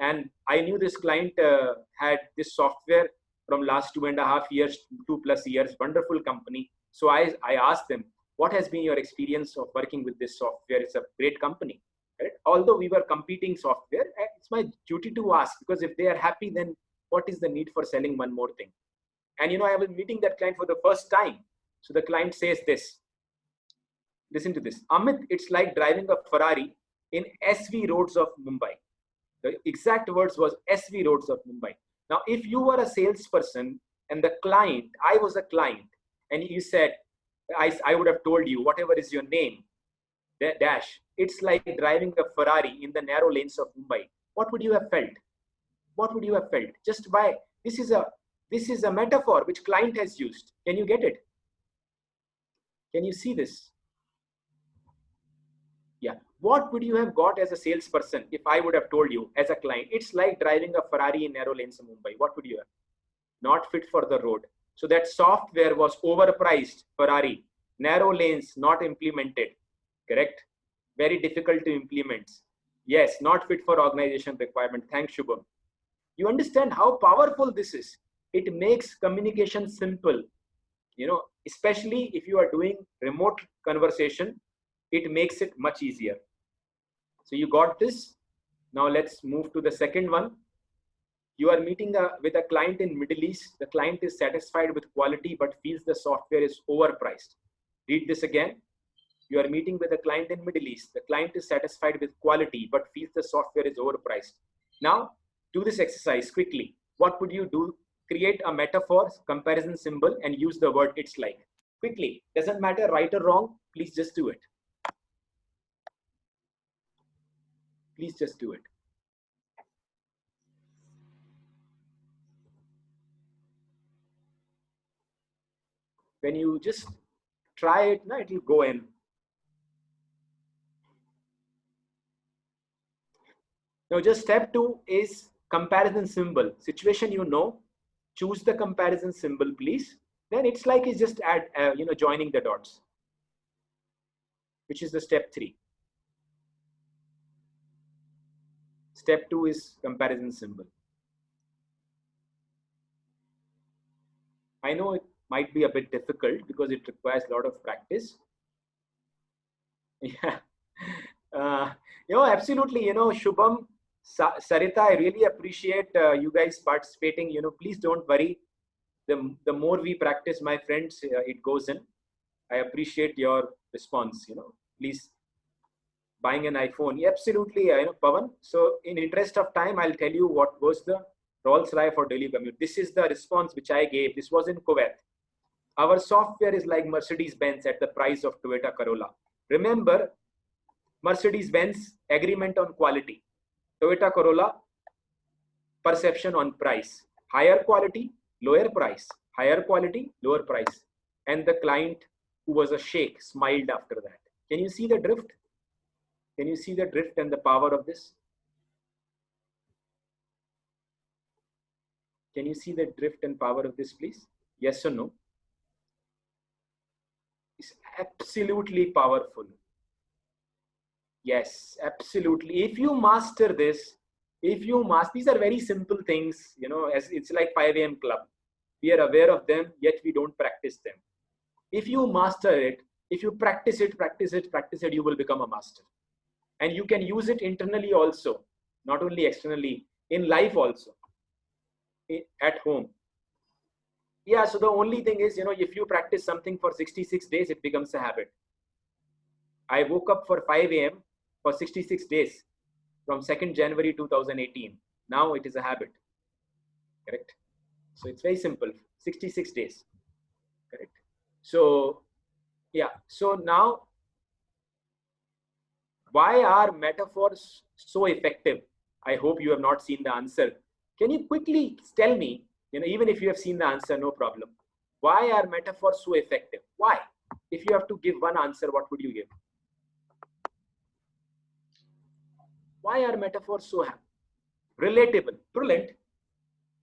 and I knew this client had this software from last 2.5 years, 2+ years, wonderful company. So I asked them, what has been your experience of working with this software? It's a great company. Right? Although we were competing software, it's my duty to ask, because if they are happy, then what is the need for selling one more thing? And I was meeting that client for the first time. So the client says this. Listen to this. Amit, it's like driving a Ferrari in SV roads of Mumbai. The exact words was SV roads of Mumbai. Now, if you were a salesperson and the client, I was a client, and you said, I would have told you, whatever is your name, dash, it's like driving a Ferrari in the narrow lanes of Mumbai. What would you have felt? What would you have felt? Just by, this is a metaphor which client has used. Can you get it? Can you see this? Yeah. What would you have got as a salesperson if I would have told you as a client, it's like driving a Ferrari in narrow lanes in Mumbai? What would you have? Not fit for the road. So that software was overpriced, Ferrari, narrow lanes, not implemented. Correct? Very difficult to implement. Yes, not fit for organization requirement. Thanks, Shubham. You understand how powerful this is? It makes communication simple. Especially if you are doing remote conversation, it makes it much easier. So you got this. Now let's move to the second one. You are meeting with a client in Middle East. The client is satisfied with quality but feels the software is overpriced. Read this again. You are meeting with a client in Middle East. The client is satisfied with quality but feels the software is overpriced. Now, do this exercise quickly. What would you do? Create a metaphor, comparison symbol, and use the word it's like. Quickly. Doesn't matter right or wrong. Please just do it. Please just do it. When you just try it, it will go in. Now, just step 2 is comparison symbol. Situation choose the comparison symbol, please. Then it's like it's just add, joining the dots, which is the step 3. Step 2 is comparison symbol. I know it might be a bit difficult because it requires a lot of practice. Yeah. Absolutely. Shubham, Sarita, I really appreciate you guys participating. Please don't worry. The more we practice, my friends, it goes in. I appreciate your response. Please buying an iPhone. Yeah, absolutely, Pawan. So in interest of time, I'll tell you what was the Rolls-Royce for daily commute. This is the response which I gave. This was in Kuwait. Our software is like Mercedes-Benz at the price of Toyota Corolla. Remember, Mercedes-Benz agreement on quality. Toyota Corolla perception on price. Higher quality, lower price. Higher quality, lower price. And the client, who was a sheikh, smiled after that. Can you see the drift? Can you see the drift and the power of this? Can you see the drift and power of this, please? Yes or no? It's absolutely powerful. Yes, absolutely. If you master this, these are very simple things, as it's like 5 a.m. club. We are aware of them, yet we don't practice them. If you master it, if you practice it, you will become a master. And you can use it internally also, not only externally, in life also, at home. Yeah, so the only thing is, if you practice something for 66 days, it becomes a habit. I woke up for 5 a.m. for 66 days from 2nd January 2018. Now it is a habit, correct? So it's very simple, 66 days, correct? So, yeah, so now, why are metaphors so effective? I hope you have not seen the answer. Can you quickly tell me, even if you have seen the answer, no problem. Why are metaphors so effective? Why? If you have to give one answer, what would you give? Why are metaphors so relatable? Brilliant.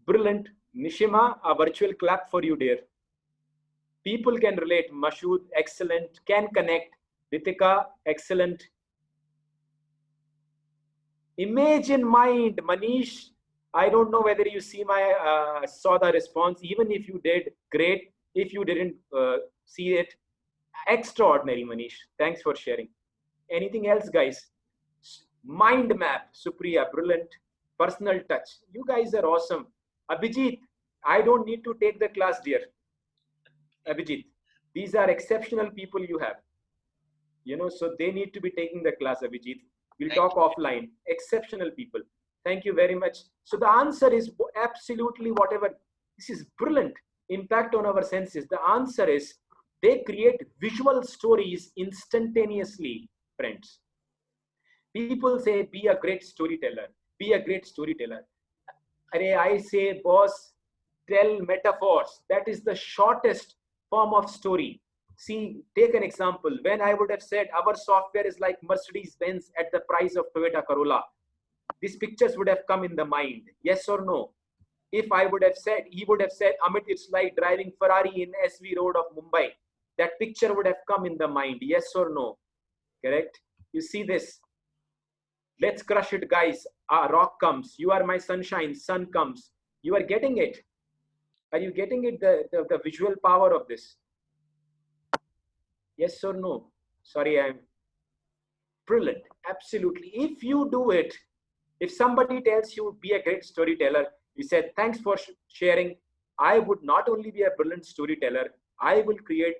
Brilliant. Nishima, a virtual clap for you, dear. People can relate. Mashood, excellent. Can connect. Ritika, excellent. Image in mind. Manish, I don't know whether you see saw the response. Even if you did, great. If you didn't see it, extraordinary, Manish. Thanks for sharing. Anything else, guys? Mind map, Supriya, brilliant. Personal touch. You guys are awesome. Abhijit, I don't need to take the class, dear. Abhijit, these are exceptional people you have. So they need to be taking the class, Abhijit. We'll talk offline. Exceptional people. Thank you very much. So the answer is absolutely whatever. This is brilliant. Impact on our senses. The answer is they create visual stories instantaneously, friends. People say, be a great storyteller. Be a great storyteller. I say, boss, tell metaphors. That is the shortest form of story. See, take an example. When I would have said our software is like Mercedes-Benz at the price of Toyota Corolla, these pictures would have come in the mind. Yes or no? If I would have said, he would have said, Amit, it's like driving Ferrari in SV Road of Mumbai. That picture would have come in the mind. Yes or no? Correct? You see this? Let's crush it, guys. Rock comes. You are my sunshine. Sun comes. You are getting it. Are you getting it? The visual power of this? Yes or no? Sorry, I'm brilliant. Absolutely. If you do it, if somebody tells you be a great storyteller, you said, thanks for sharing. I would not only be a brilliant storyteller, I will create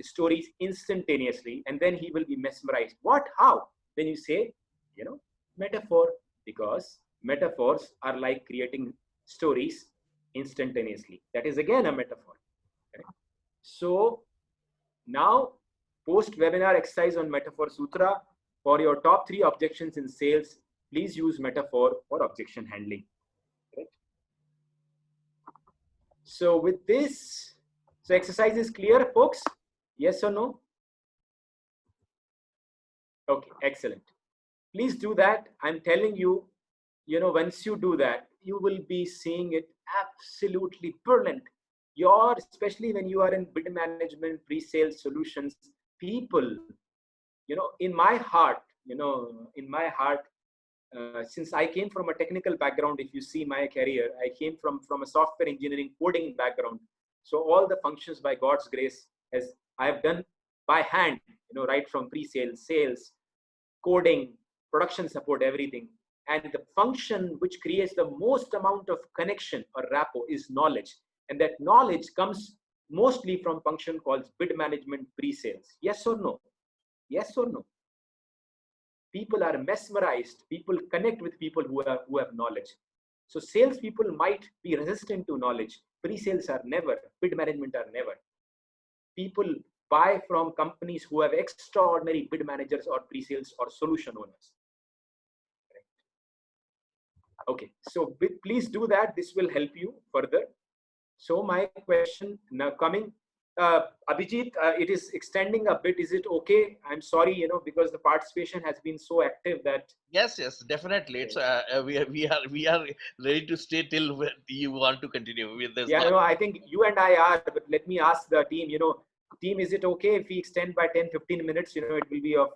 stories instantaneously, and then he will be mesmerized. What? How? Then you say, metaphor, because metaphors are like creating stories instantaneously. That is again a metaphor. Correct? So now, post-webinar exercise on Metaphor Sutra. For your top 3 objections in sales, please use metaphor for objection handling. Correct? So with this, so exercise is clear, folks? Yes or no? Okay, excellent. Please do that. I'm telling you, once you do that, you will be seeing it absolutely brilliant. Especially when you are in bid management, pre-sales solutions, people, in my heart, since I came from a technical background, if you see my career, I came from a software engineering coding background. So all the functions by God's grace as I have done by hand, right from pre-sales, sales, coding, production support, everything. And the function which creates the most amount of connection or rapport is knowledge. And that knowledge comes mostly from function called bid management pre-sales. Yes or no? Yes or no? People are mesmerized. People connect with people who have knowledge. So salespeople might be resistant to knowledge. Pre-sales are never. Bid management are never. People buy from companies who have extraordinary bid managers or pre-sales or solution owners. Okay, so please do that. This will help you further. So my question now coming, Abhijit, it is extending a bit. Is it okay? I'm sorry, because the participation has been so active that. Yes, definitely. It's we are ready to stay till when you want to continue with this. Yeah, I think you and I are, but let me ask the team, team, is it okay if we extend by 10-15 minutes? It will be of,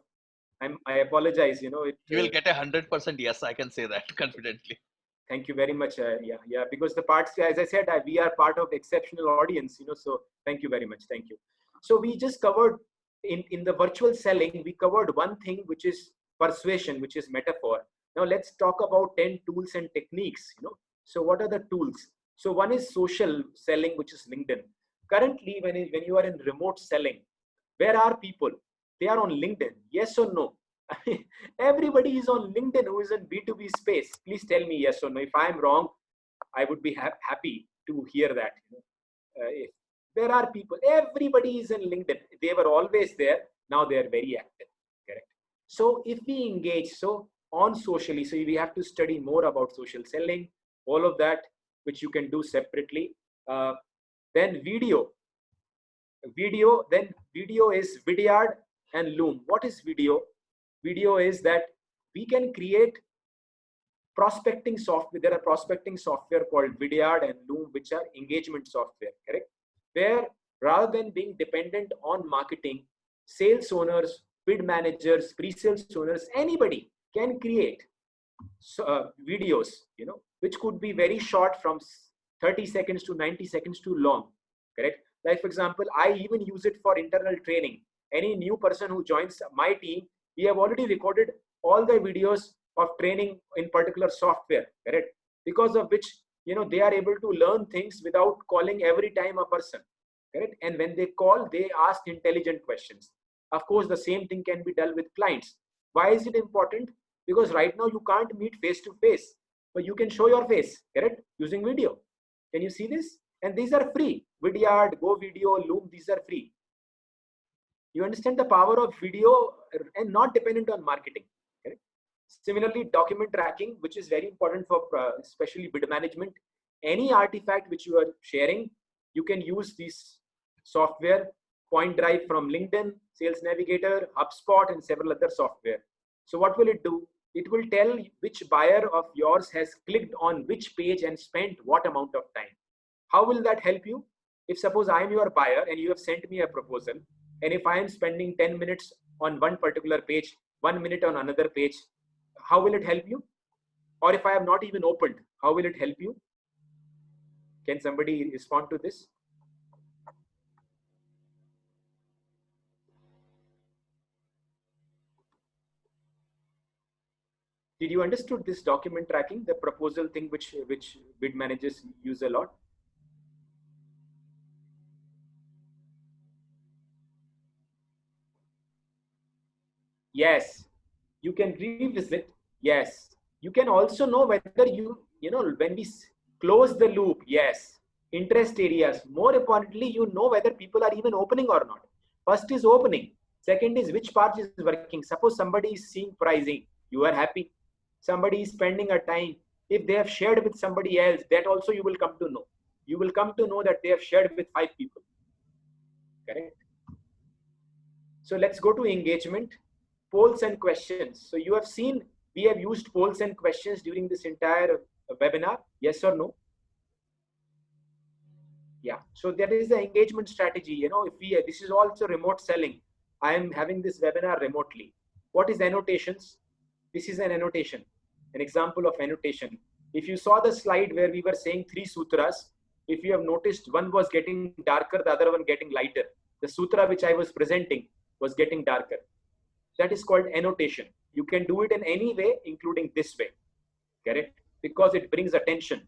I apologize, You will get 100% yes, I can say that confidently. Thank you very much. Yeah, because the parts, as I said, we are part of exceptional audience, so thank you very much. Thank you. So we just covered in the virtual selling, we covered one thing, which is persuasion, which is metaphor. Now let's talk about 10 tools and techniques, So what are the tools? So one is social selling, which is LinkedIn. Currently, when you are in remote selling, where are people? They are on LinkedIn. Yes or no? Everybody is on LinkedIn who is in B2B space. Please tell me yes or no. If I'm wrong, I would be happy to hear that. There are people, everybody is in LinkedIn. They were always there. Now they are very active. Correct. So if we engage, on socially, so we have to study more about social selling, all of that, which you can do separately. Then video. Then video is Vidyard and Loom. What is video? Video is that we can create prospecting software. There are prospecting software called Vidyard and Loom, which are engagement software, correct? Where rather than being dependent on marketing, sales owners, bid managers, pre-sales owners, anybody can create videos, which could be very short, from 30 seconds to 90 seconds to long, correct? Like, for example, I even use it for internal training. Any new person who joins my team, we have already recorded all the videos of training in particular software, correct? Because of which, they are able to learn things without calling every time a person, correct? And when they call, they ask intelligent questions. Of course, the same thing can be done with clients. Why is it important? Because right now you can't meet face to face, but you can show your face, correct? Using video. Can you see this? And these are free. Vidyard, GoVideo, Loom, these are free. You understand the power of video and not dependent on marketing. Correct? Similarly, document tracking, which is very important for especially bid management. Any artifact which you are sharing, you can use this software, Point Drive from LinkedIn, Sales Navigator, HubSpot, and several other software. So what will it do? It will tell which buyer of yours has clicked on which page and spent what amount of time. How will that help you? If suppose I am your buyer and you have sent me a proposal, and if I am spending 10 minutes on one particular page, 1 minute on another page, how will it help you? Or if I have not even opened, how will it help you? Can somebody respond to this? Did you understood this document tracking, the proposal thing which bid managers use a lot? Yes, you can revisit. Yes, you can also know whether when we close the loop. Yes, interest areas. More importantly, you know whether people are even opening or not. First is opening. Second is which part is working. Suppose somebody is seeing pricing, you are happy. Somebody is spending a time. If they have shared with somebody else, that also you will come to know. You will come to know that they have shared with 5 people. Correct? So let's go to engagement. Polls and questions. So you have seen we have used polls and questions during this entire webinar. Yes or no? Yeah. So that is the engagement strategy. If this is also remote selling. I am having this webinar remotely. What is annotations? This is an annotation, an example of annotation. If you saw the slide where we were saying 3 sutras, if you have noticed, one was getting darker, the other one getting lighter. The sutra which I was presenting was getting darker. That is called annotation. You can do it in any way, including this way, correct? Because it brings attention.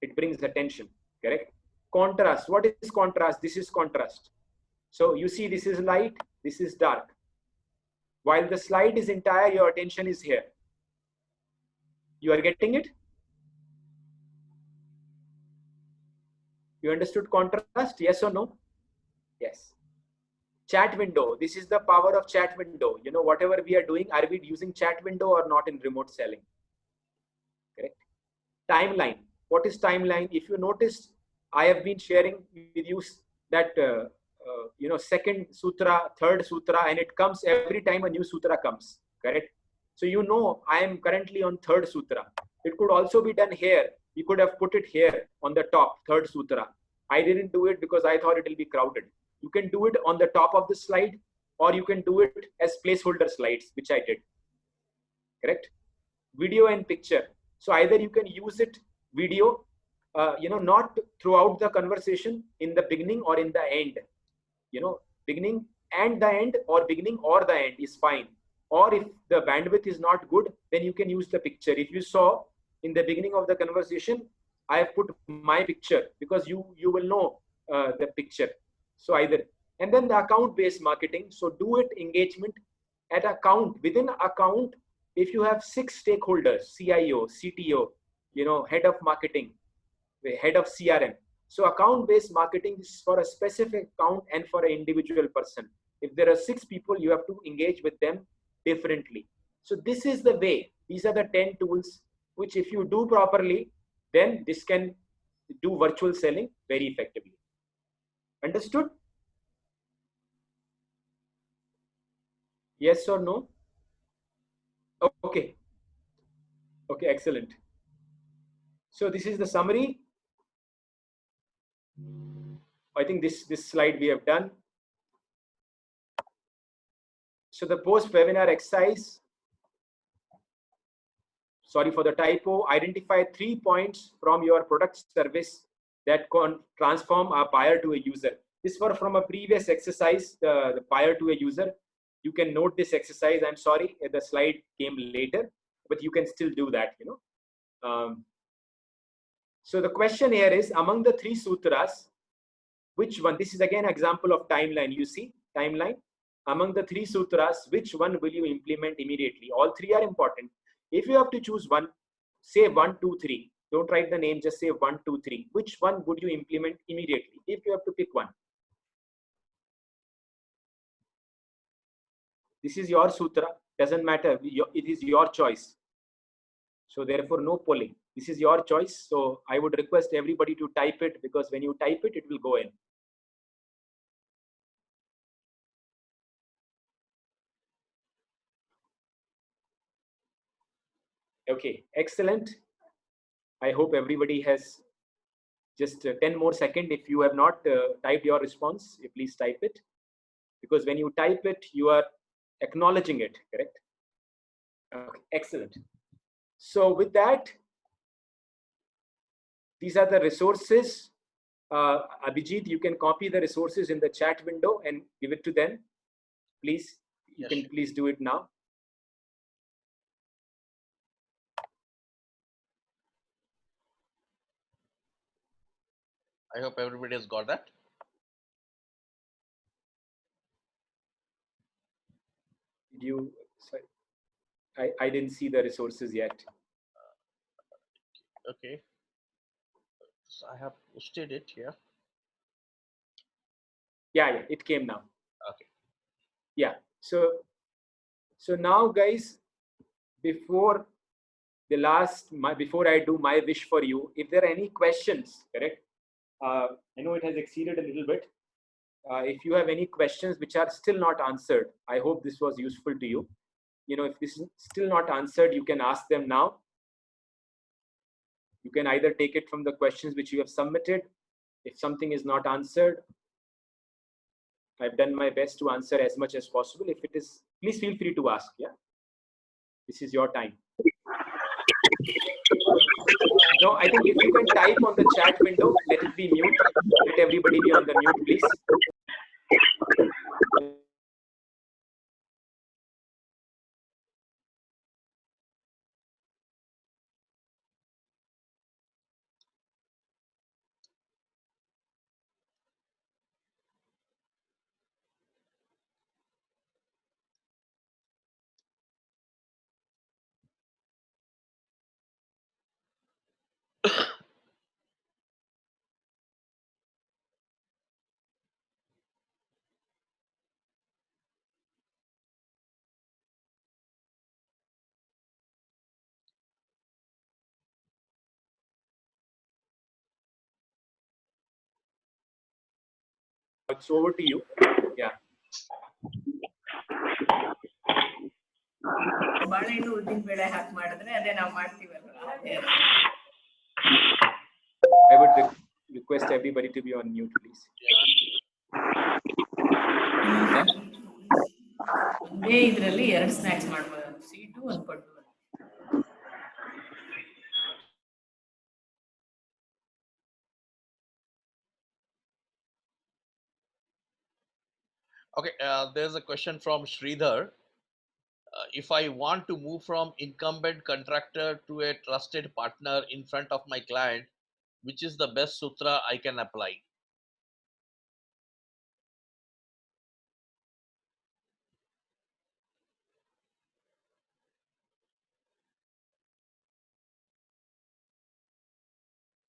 It brings attention, correct? Contrast. What is contrast? This is contrast. So you see, this is light, this is dark. While the slide is entire, your attention is here. You are getting it? You understood contrast? Yes or no? Yes. Chat window. This is the power of chat window. You know, whatever we are doing, are we using chat window or not in remote selling? Correct. Timeline. What is timeline? If you notice, I have been sharing with you that second sutra, third sutra, and it comes every time a new sutra comes. Correct. So you know I am currently on third sutra. It could also be done here. You could have put it here on the top, third sutra. I didn't do it because I thought it will be crowded. You can do it on the top of the slide, or you can do it as placeholder slides, which I did. Correct. Video and picture. So either you can use it video, not throughout the conversation, in the beginning or in the end. Beginning and the end, or beginning or the end is fine. Or if the bandwidth is not good, then you can use the picture. If you saw in the beginning of the conversation, I have put my picture because you will know the picture. So either, and then the account based marketing. So do it engagement at account, within account. If you have 6 stakeholders, CIO, CTO, head of marketing, the head of CRM. So account based marketing is for a specific account and for an individual person. If there are 6 people, you have to engage with them differently. So this is the way. These are the 10 tools which, if you do properly, then this can do virtual selling very effectively. Understood? Yes or no? Okay. Okay, excellent. So this is the summary. I think this slide we have done. So the post webinar exercise, sorry for the typo, identify 3 points from your product service that can transform a buyer to a user. This was from a previous exercise, the buyer to a user. You can note this exercise. I'm sorry, the slide came later, but you can still do that, so the question here is, among the 3 sutras, which one? This is again an example of timeline. You see, timeline. Among the 3 sutras, which one will you implement immediately? All 3 are important. If you have to choose one, say 1, 2, 3. Don't write the name, just say 1, 2, 3. Which one would you implement immediately if you have to pick one? This is your sutra. Doesn't matter. It is your choice. So therefore, no polling. This is your choice. So I would request everybody to type it, because when you type it, it will go in. Okay, excellent. I hope everybody has just 10 more seconds. If you have not typed your response, please type it, because when you type it, you are acknowledging it, correct? Okay, excellent. So with that, these are the resources. Abhijit, you can copy the resources in the chat window and give it to them. Please, you can please do it now. I hope everybody has got that. Did you? Sorry, I didn't see the resources yet. Okay. So I have posted it here. Yeah, it came now. Okay. Yeah. So now, guys, before I do my wish for you, if there are any questions, correct? I know it has exceeded a little bit. If you have any questions which are still not answered, I hope this was useful to you. If this is still not answered, you can ask them now. You can either take it from the questions which you have submitted. If something is not answered, I've done my best to answer as much as possible. If it is, please feel free to ask. Yeah, this is your time. No, I think if you can type on the chat window, let it be mute. Let everybody be on the mute, please. It's over to you. Yeah. ಬಾಳೆಹಣ್ಣು ಉದ್ದಿನ ಬೇಳೆ ಹಾಕಿ ಮಾಡಿದ್ರೆ ಅದೇ ನಾವು ಮಾಡ್ತೀವಲ್ಲ. I would request everybody to be on mute, please. ಒಂದೇ ಇದರಲ್ಲಿ 2 snacks ಮಾಡ್ಬೋದು, ಸ್ವೀಟು ಒಂದು ಪಡ್ಡು. Okay, there's a question from Sridhar. If I want to move from incumbent contractor to a trusted partner in front of my client, which is the best sutra I can apply?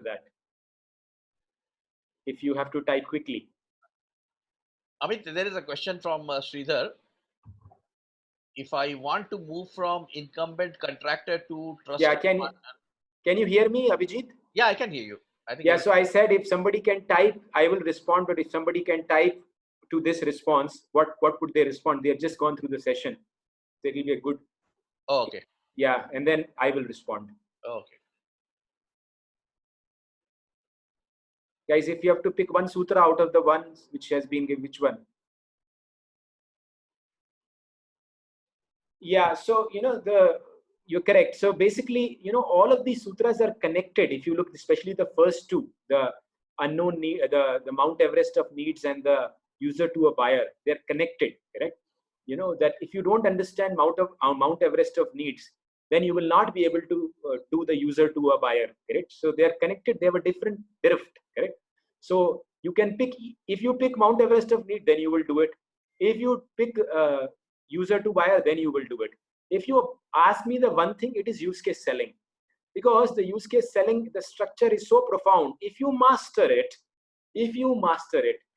That if you have to type quickly. Amit, there is a question from Sridhar. If I want to move from incumbent contractor to trusted partner. Can you hear me, Abhijit? Yeah, I can hear you. I think. Yeah, so I said if somebody can type, I will respond. But if somebody can type to this response, what would they respond? They have just gone through the session. So it will be a good. Oh, okay. Yeah, and then I will respond. Okay. Guys, if you have to pick one sutra out of the ones which has been given, which one? Yeah, so you're correct. So basically, all of these sutras are connected. If you look, especially the first two, the unknown need, the Mount Everest of needs and the user to a buyer, they're connected, correct? That if you don't understand Mount Everest of needs, then you will not be able to do the user to a buyer, correct? So they're connected. They have a different drift, correct? So you can pick, if you pick Mount Everest of need, then you will do it. If you pick user to buyer, then you will do it. If you ask me the one thing, it is use case selling, because the use case selling, the structure is so profound. If you master it,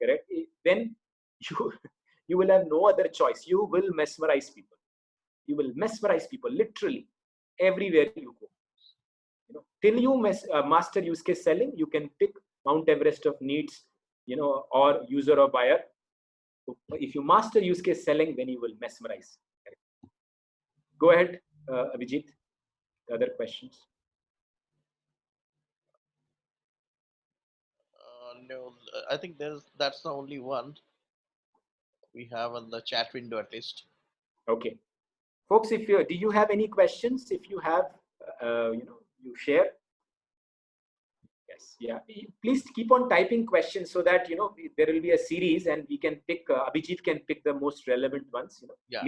correct, then you will have no other choice. You will mesmerize people. You will mesmerize people literally everywhere you go. Till you master use case selling, you can pick Mount Everest of needs, or user or buyer. If you master use case selling, then you will mesmerize. Go ahead, Abhijit. The other questions. No, I think that's the only one we have on the chat window, at least. Okay, folks, do you have any questions? If you have, you share. Yes, yeah. Please keep on typing questions so that there will be a series and we can pick. Abhijit can pick the most relevant ones. Yeah.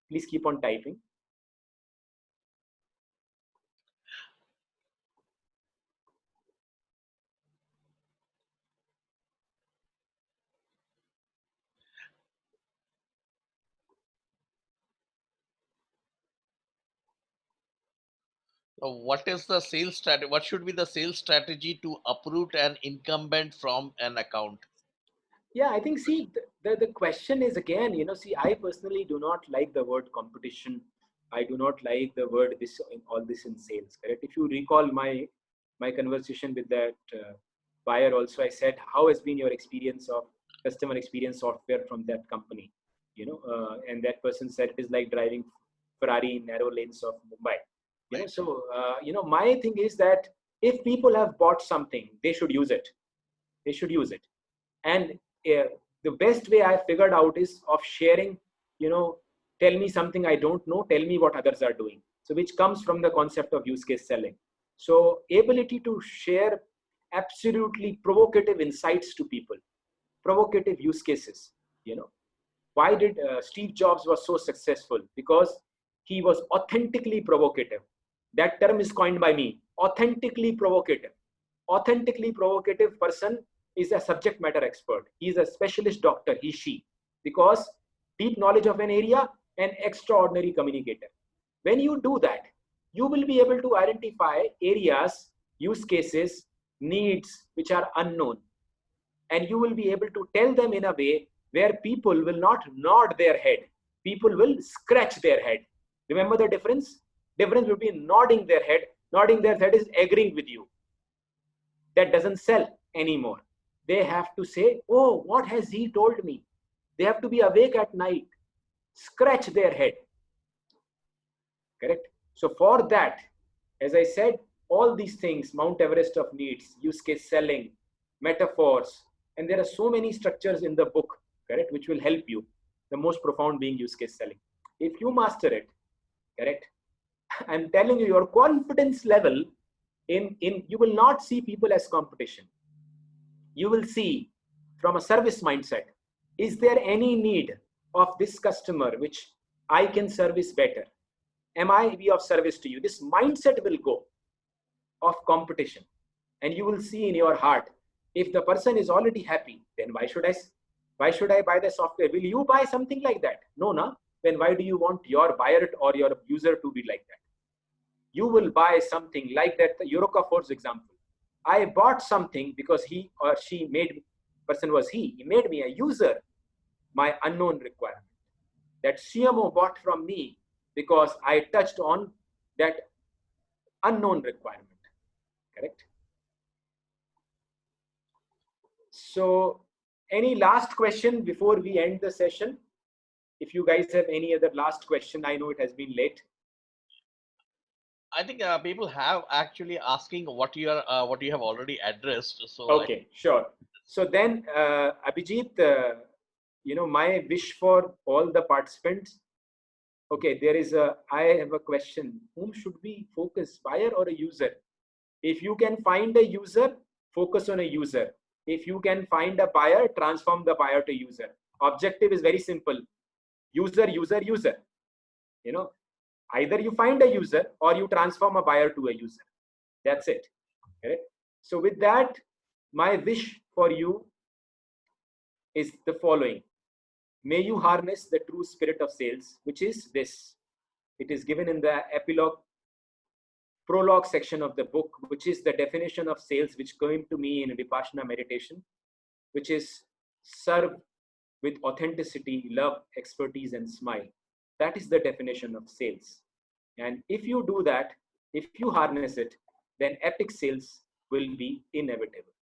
Please keep on typing. So what is the sales strategy? What should be the sales strategy to uproot an incumbent from an account? Yeah, I think, see, the question is again, I personally do not like the word competition. I do not like the word all this in sales, correct? If you recall my conversation with that buyer also, I said, how has been your experience of customer experience software from that company? And that person said it is like driving Ferrari in narrow lanes of Mumbai. Right. So, my thing is that if people have bought something, they should use it. They should use it. And the best way I figured out is of sharing, tell me something I don't know, tell me what others are doing. So which comes from the concept of use case selling. So ability to share absolutely provocative insights to people, provocative use cases. Why did Steve Jobs was so successful? Because he was authentically provocative. That term is coined by me. Authentically provocative. Authentically provocative person is a subject matter expert. He's a specialist doctor, she, because deep knowledge of an area and extraordinary communicator. When you do that, you will be able to identify areas use cases, needs which are unknown. And you will be able to tell them in a way where people will not nod their head. People will scratch their head. Remember the difference? Difference between nodding their head. Nodding their head is agreeing with you. That doesn't sell anymore. They have to say, oh, what has he told me? They have to be awake at night, scratch their head. Correct? So for that, as I said, all these things, Mount Everest of needs, use case selling, metaphors, and there are so many structures in the book, correct, which will help you. The most profound being use case selling. If you master it, correct, I'm telling you, your confidence level you will not see people as competition. You will see from a service mindset, is there any need of this customer which I can service better? Am I be of service to you? This mindset will go of competition, and you will see in your heart, if the person is already happy, then why should I buy the software? Will you buy something like that? No, no. Then why do you want your buyer or your user to be like that? You will buy something like that. The Eureka Force example. I bought something because he or she made, person was he made me a user, my unknown requirement. That CMO bought from me because I touched on that unknown requirement, correct? So any last question before we end the session? If you guys have any other last question, I know it has been late. I think people have actually asking what you have already addressed. So okay, sure. So then, Abhijit, my wish for all the participants. Okay, I have a question. Whom should we focus, buyer or a user? If you can find a user, focus on a user. If you can find a buyer, transform the buyer to user. Objective is very simple. User, user, user. Either you find a user or you transform a buyer to a user. That's it. Okay? So with that, my wish for you is the following. May you harness the true spirit of sales, which is this. It is given in the prologue section of the book, which is the definition of sales, which came to me in Vipassana meditation, which is serve with authenticity, love, expertise, and smile. That is the definition of sales. And if you do that, if you harness it, then epic sales will be inevitable.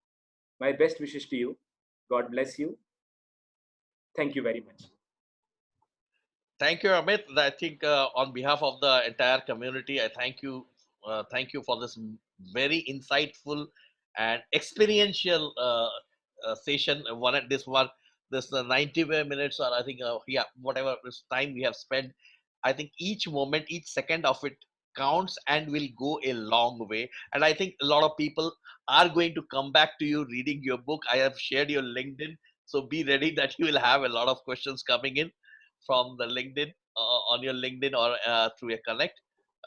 My best wishes to you. God bless you. Thank you very much. Thank you, Amit. I think on behalf of the entire community, I thank you for this very insightful and experiential session. This 90 minutes, or I think whatever this time we have spent. I think each moment, each second of it counts and will go a long way. And I think a lot of people are going to come back to you reading your book. I have shared your LinkedIn, so be ready that you will have a lot of questions coming in from the LinkedIn, on your LinkedIn, or through a connect.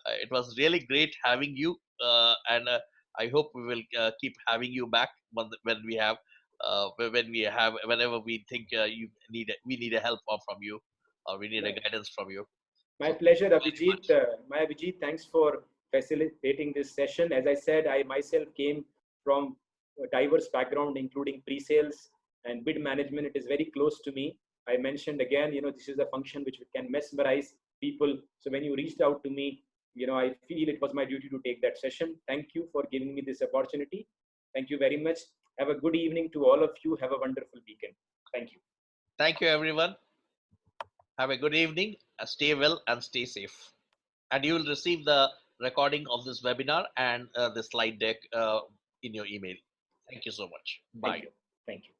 It was really great having you, and I hope we will keep having you back whenever we think we need a help from you, or we need a guidance from you. My So, pleasure, Abhijit. Thanks for facilitating this session. As I said, I myself came from a diverse background, including pre-sales and bid management. It is very close to me. I mentioned again, this is a function which can mesmerize people. So when you reached out to me, I feel it was my duty to take that session. Thank you for giving me this opportunity. Thank you very much. Have a good evening to all of you. Have a wonderful weekend. Thank you. thank you, everyone. Have a good evening. Stay well and stay safe. And you will receive the recording of this webinar and the slide deck in your email. Thank you so much. Bye. Thank you. Thank you.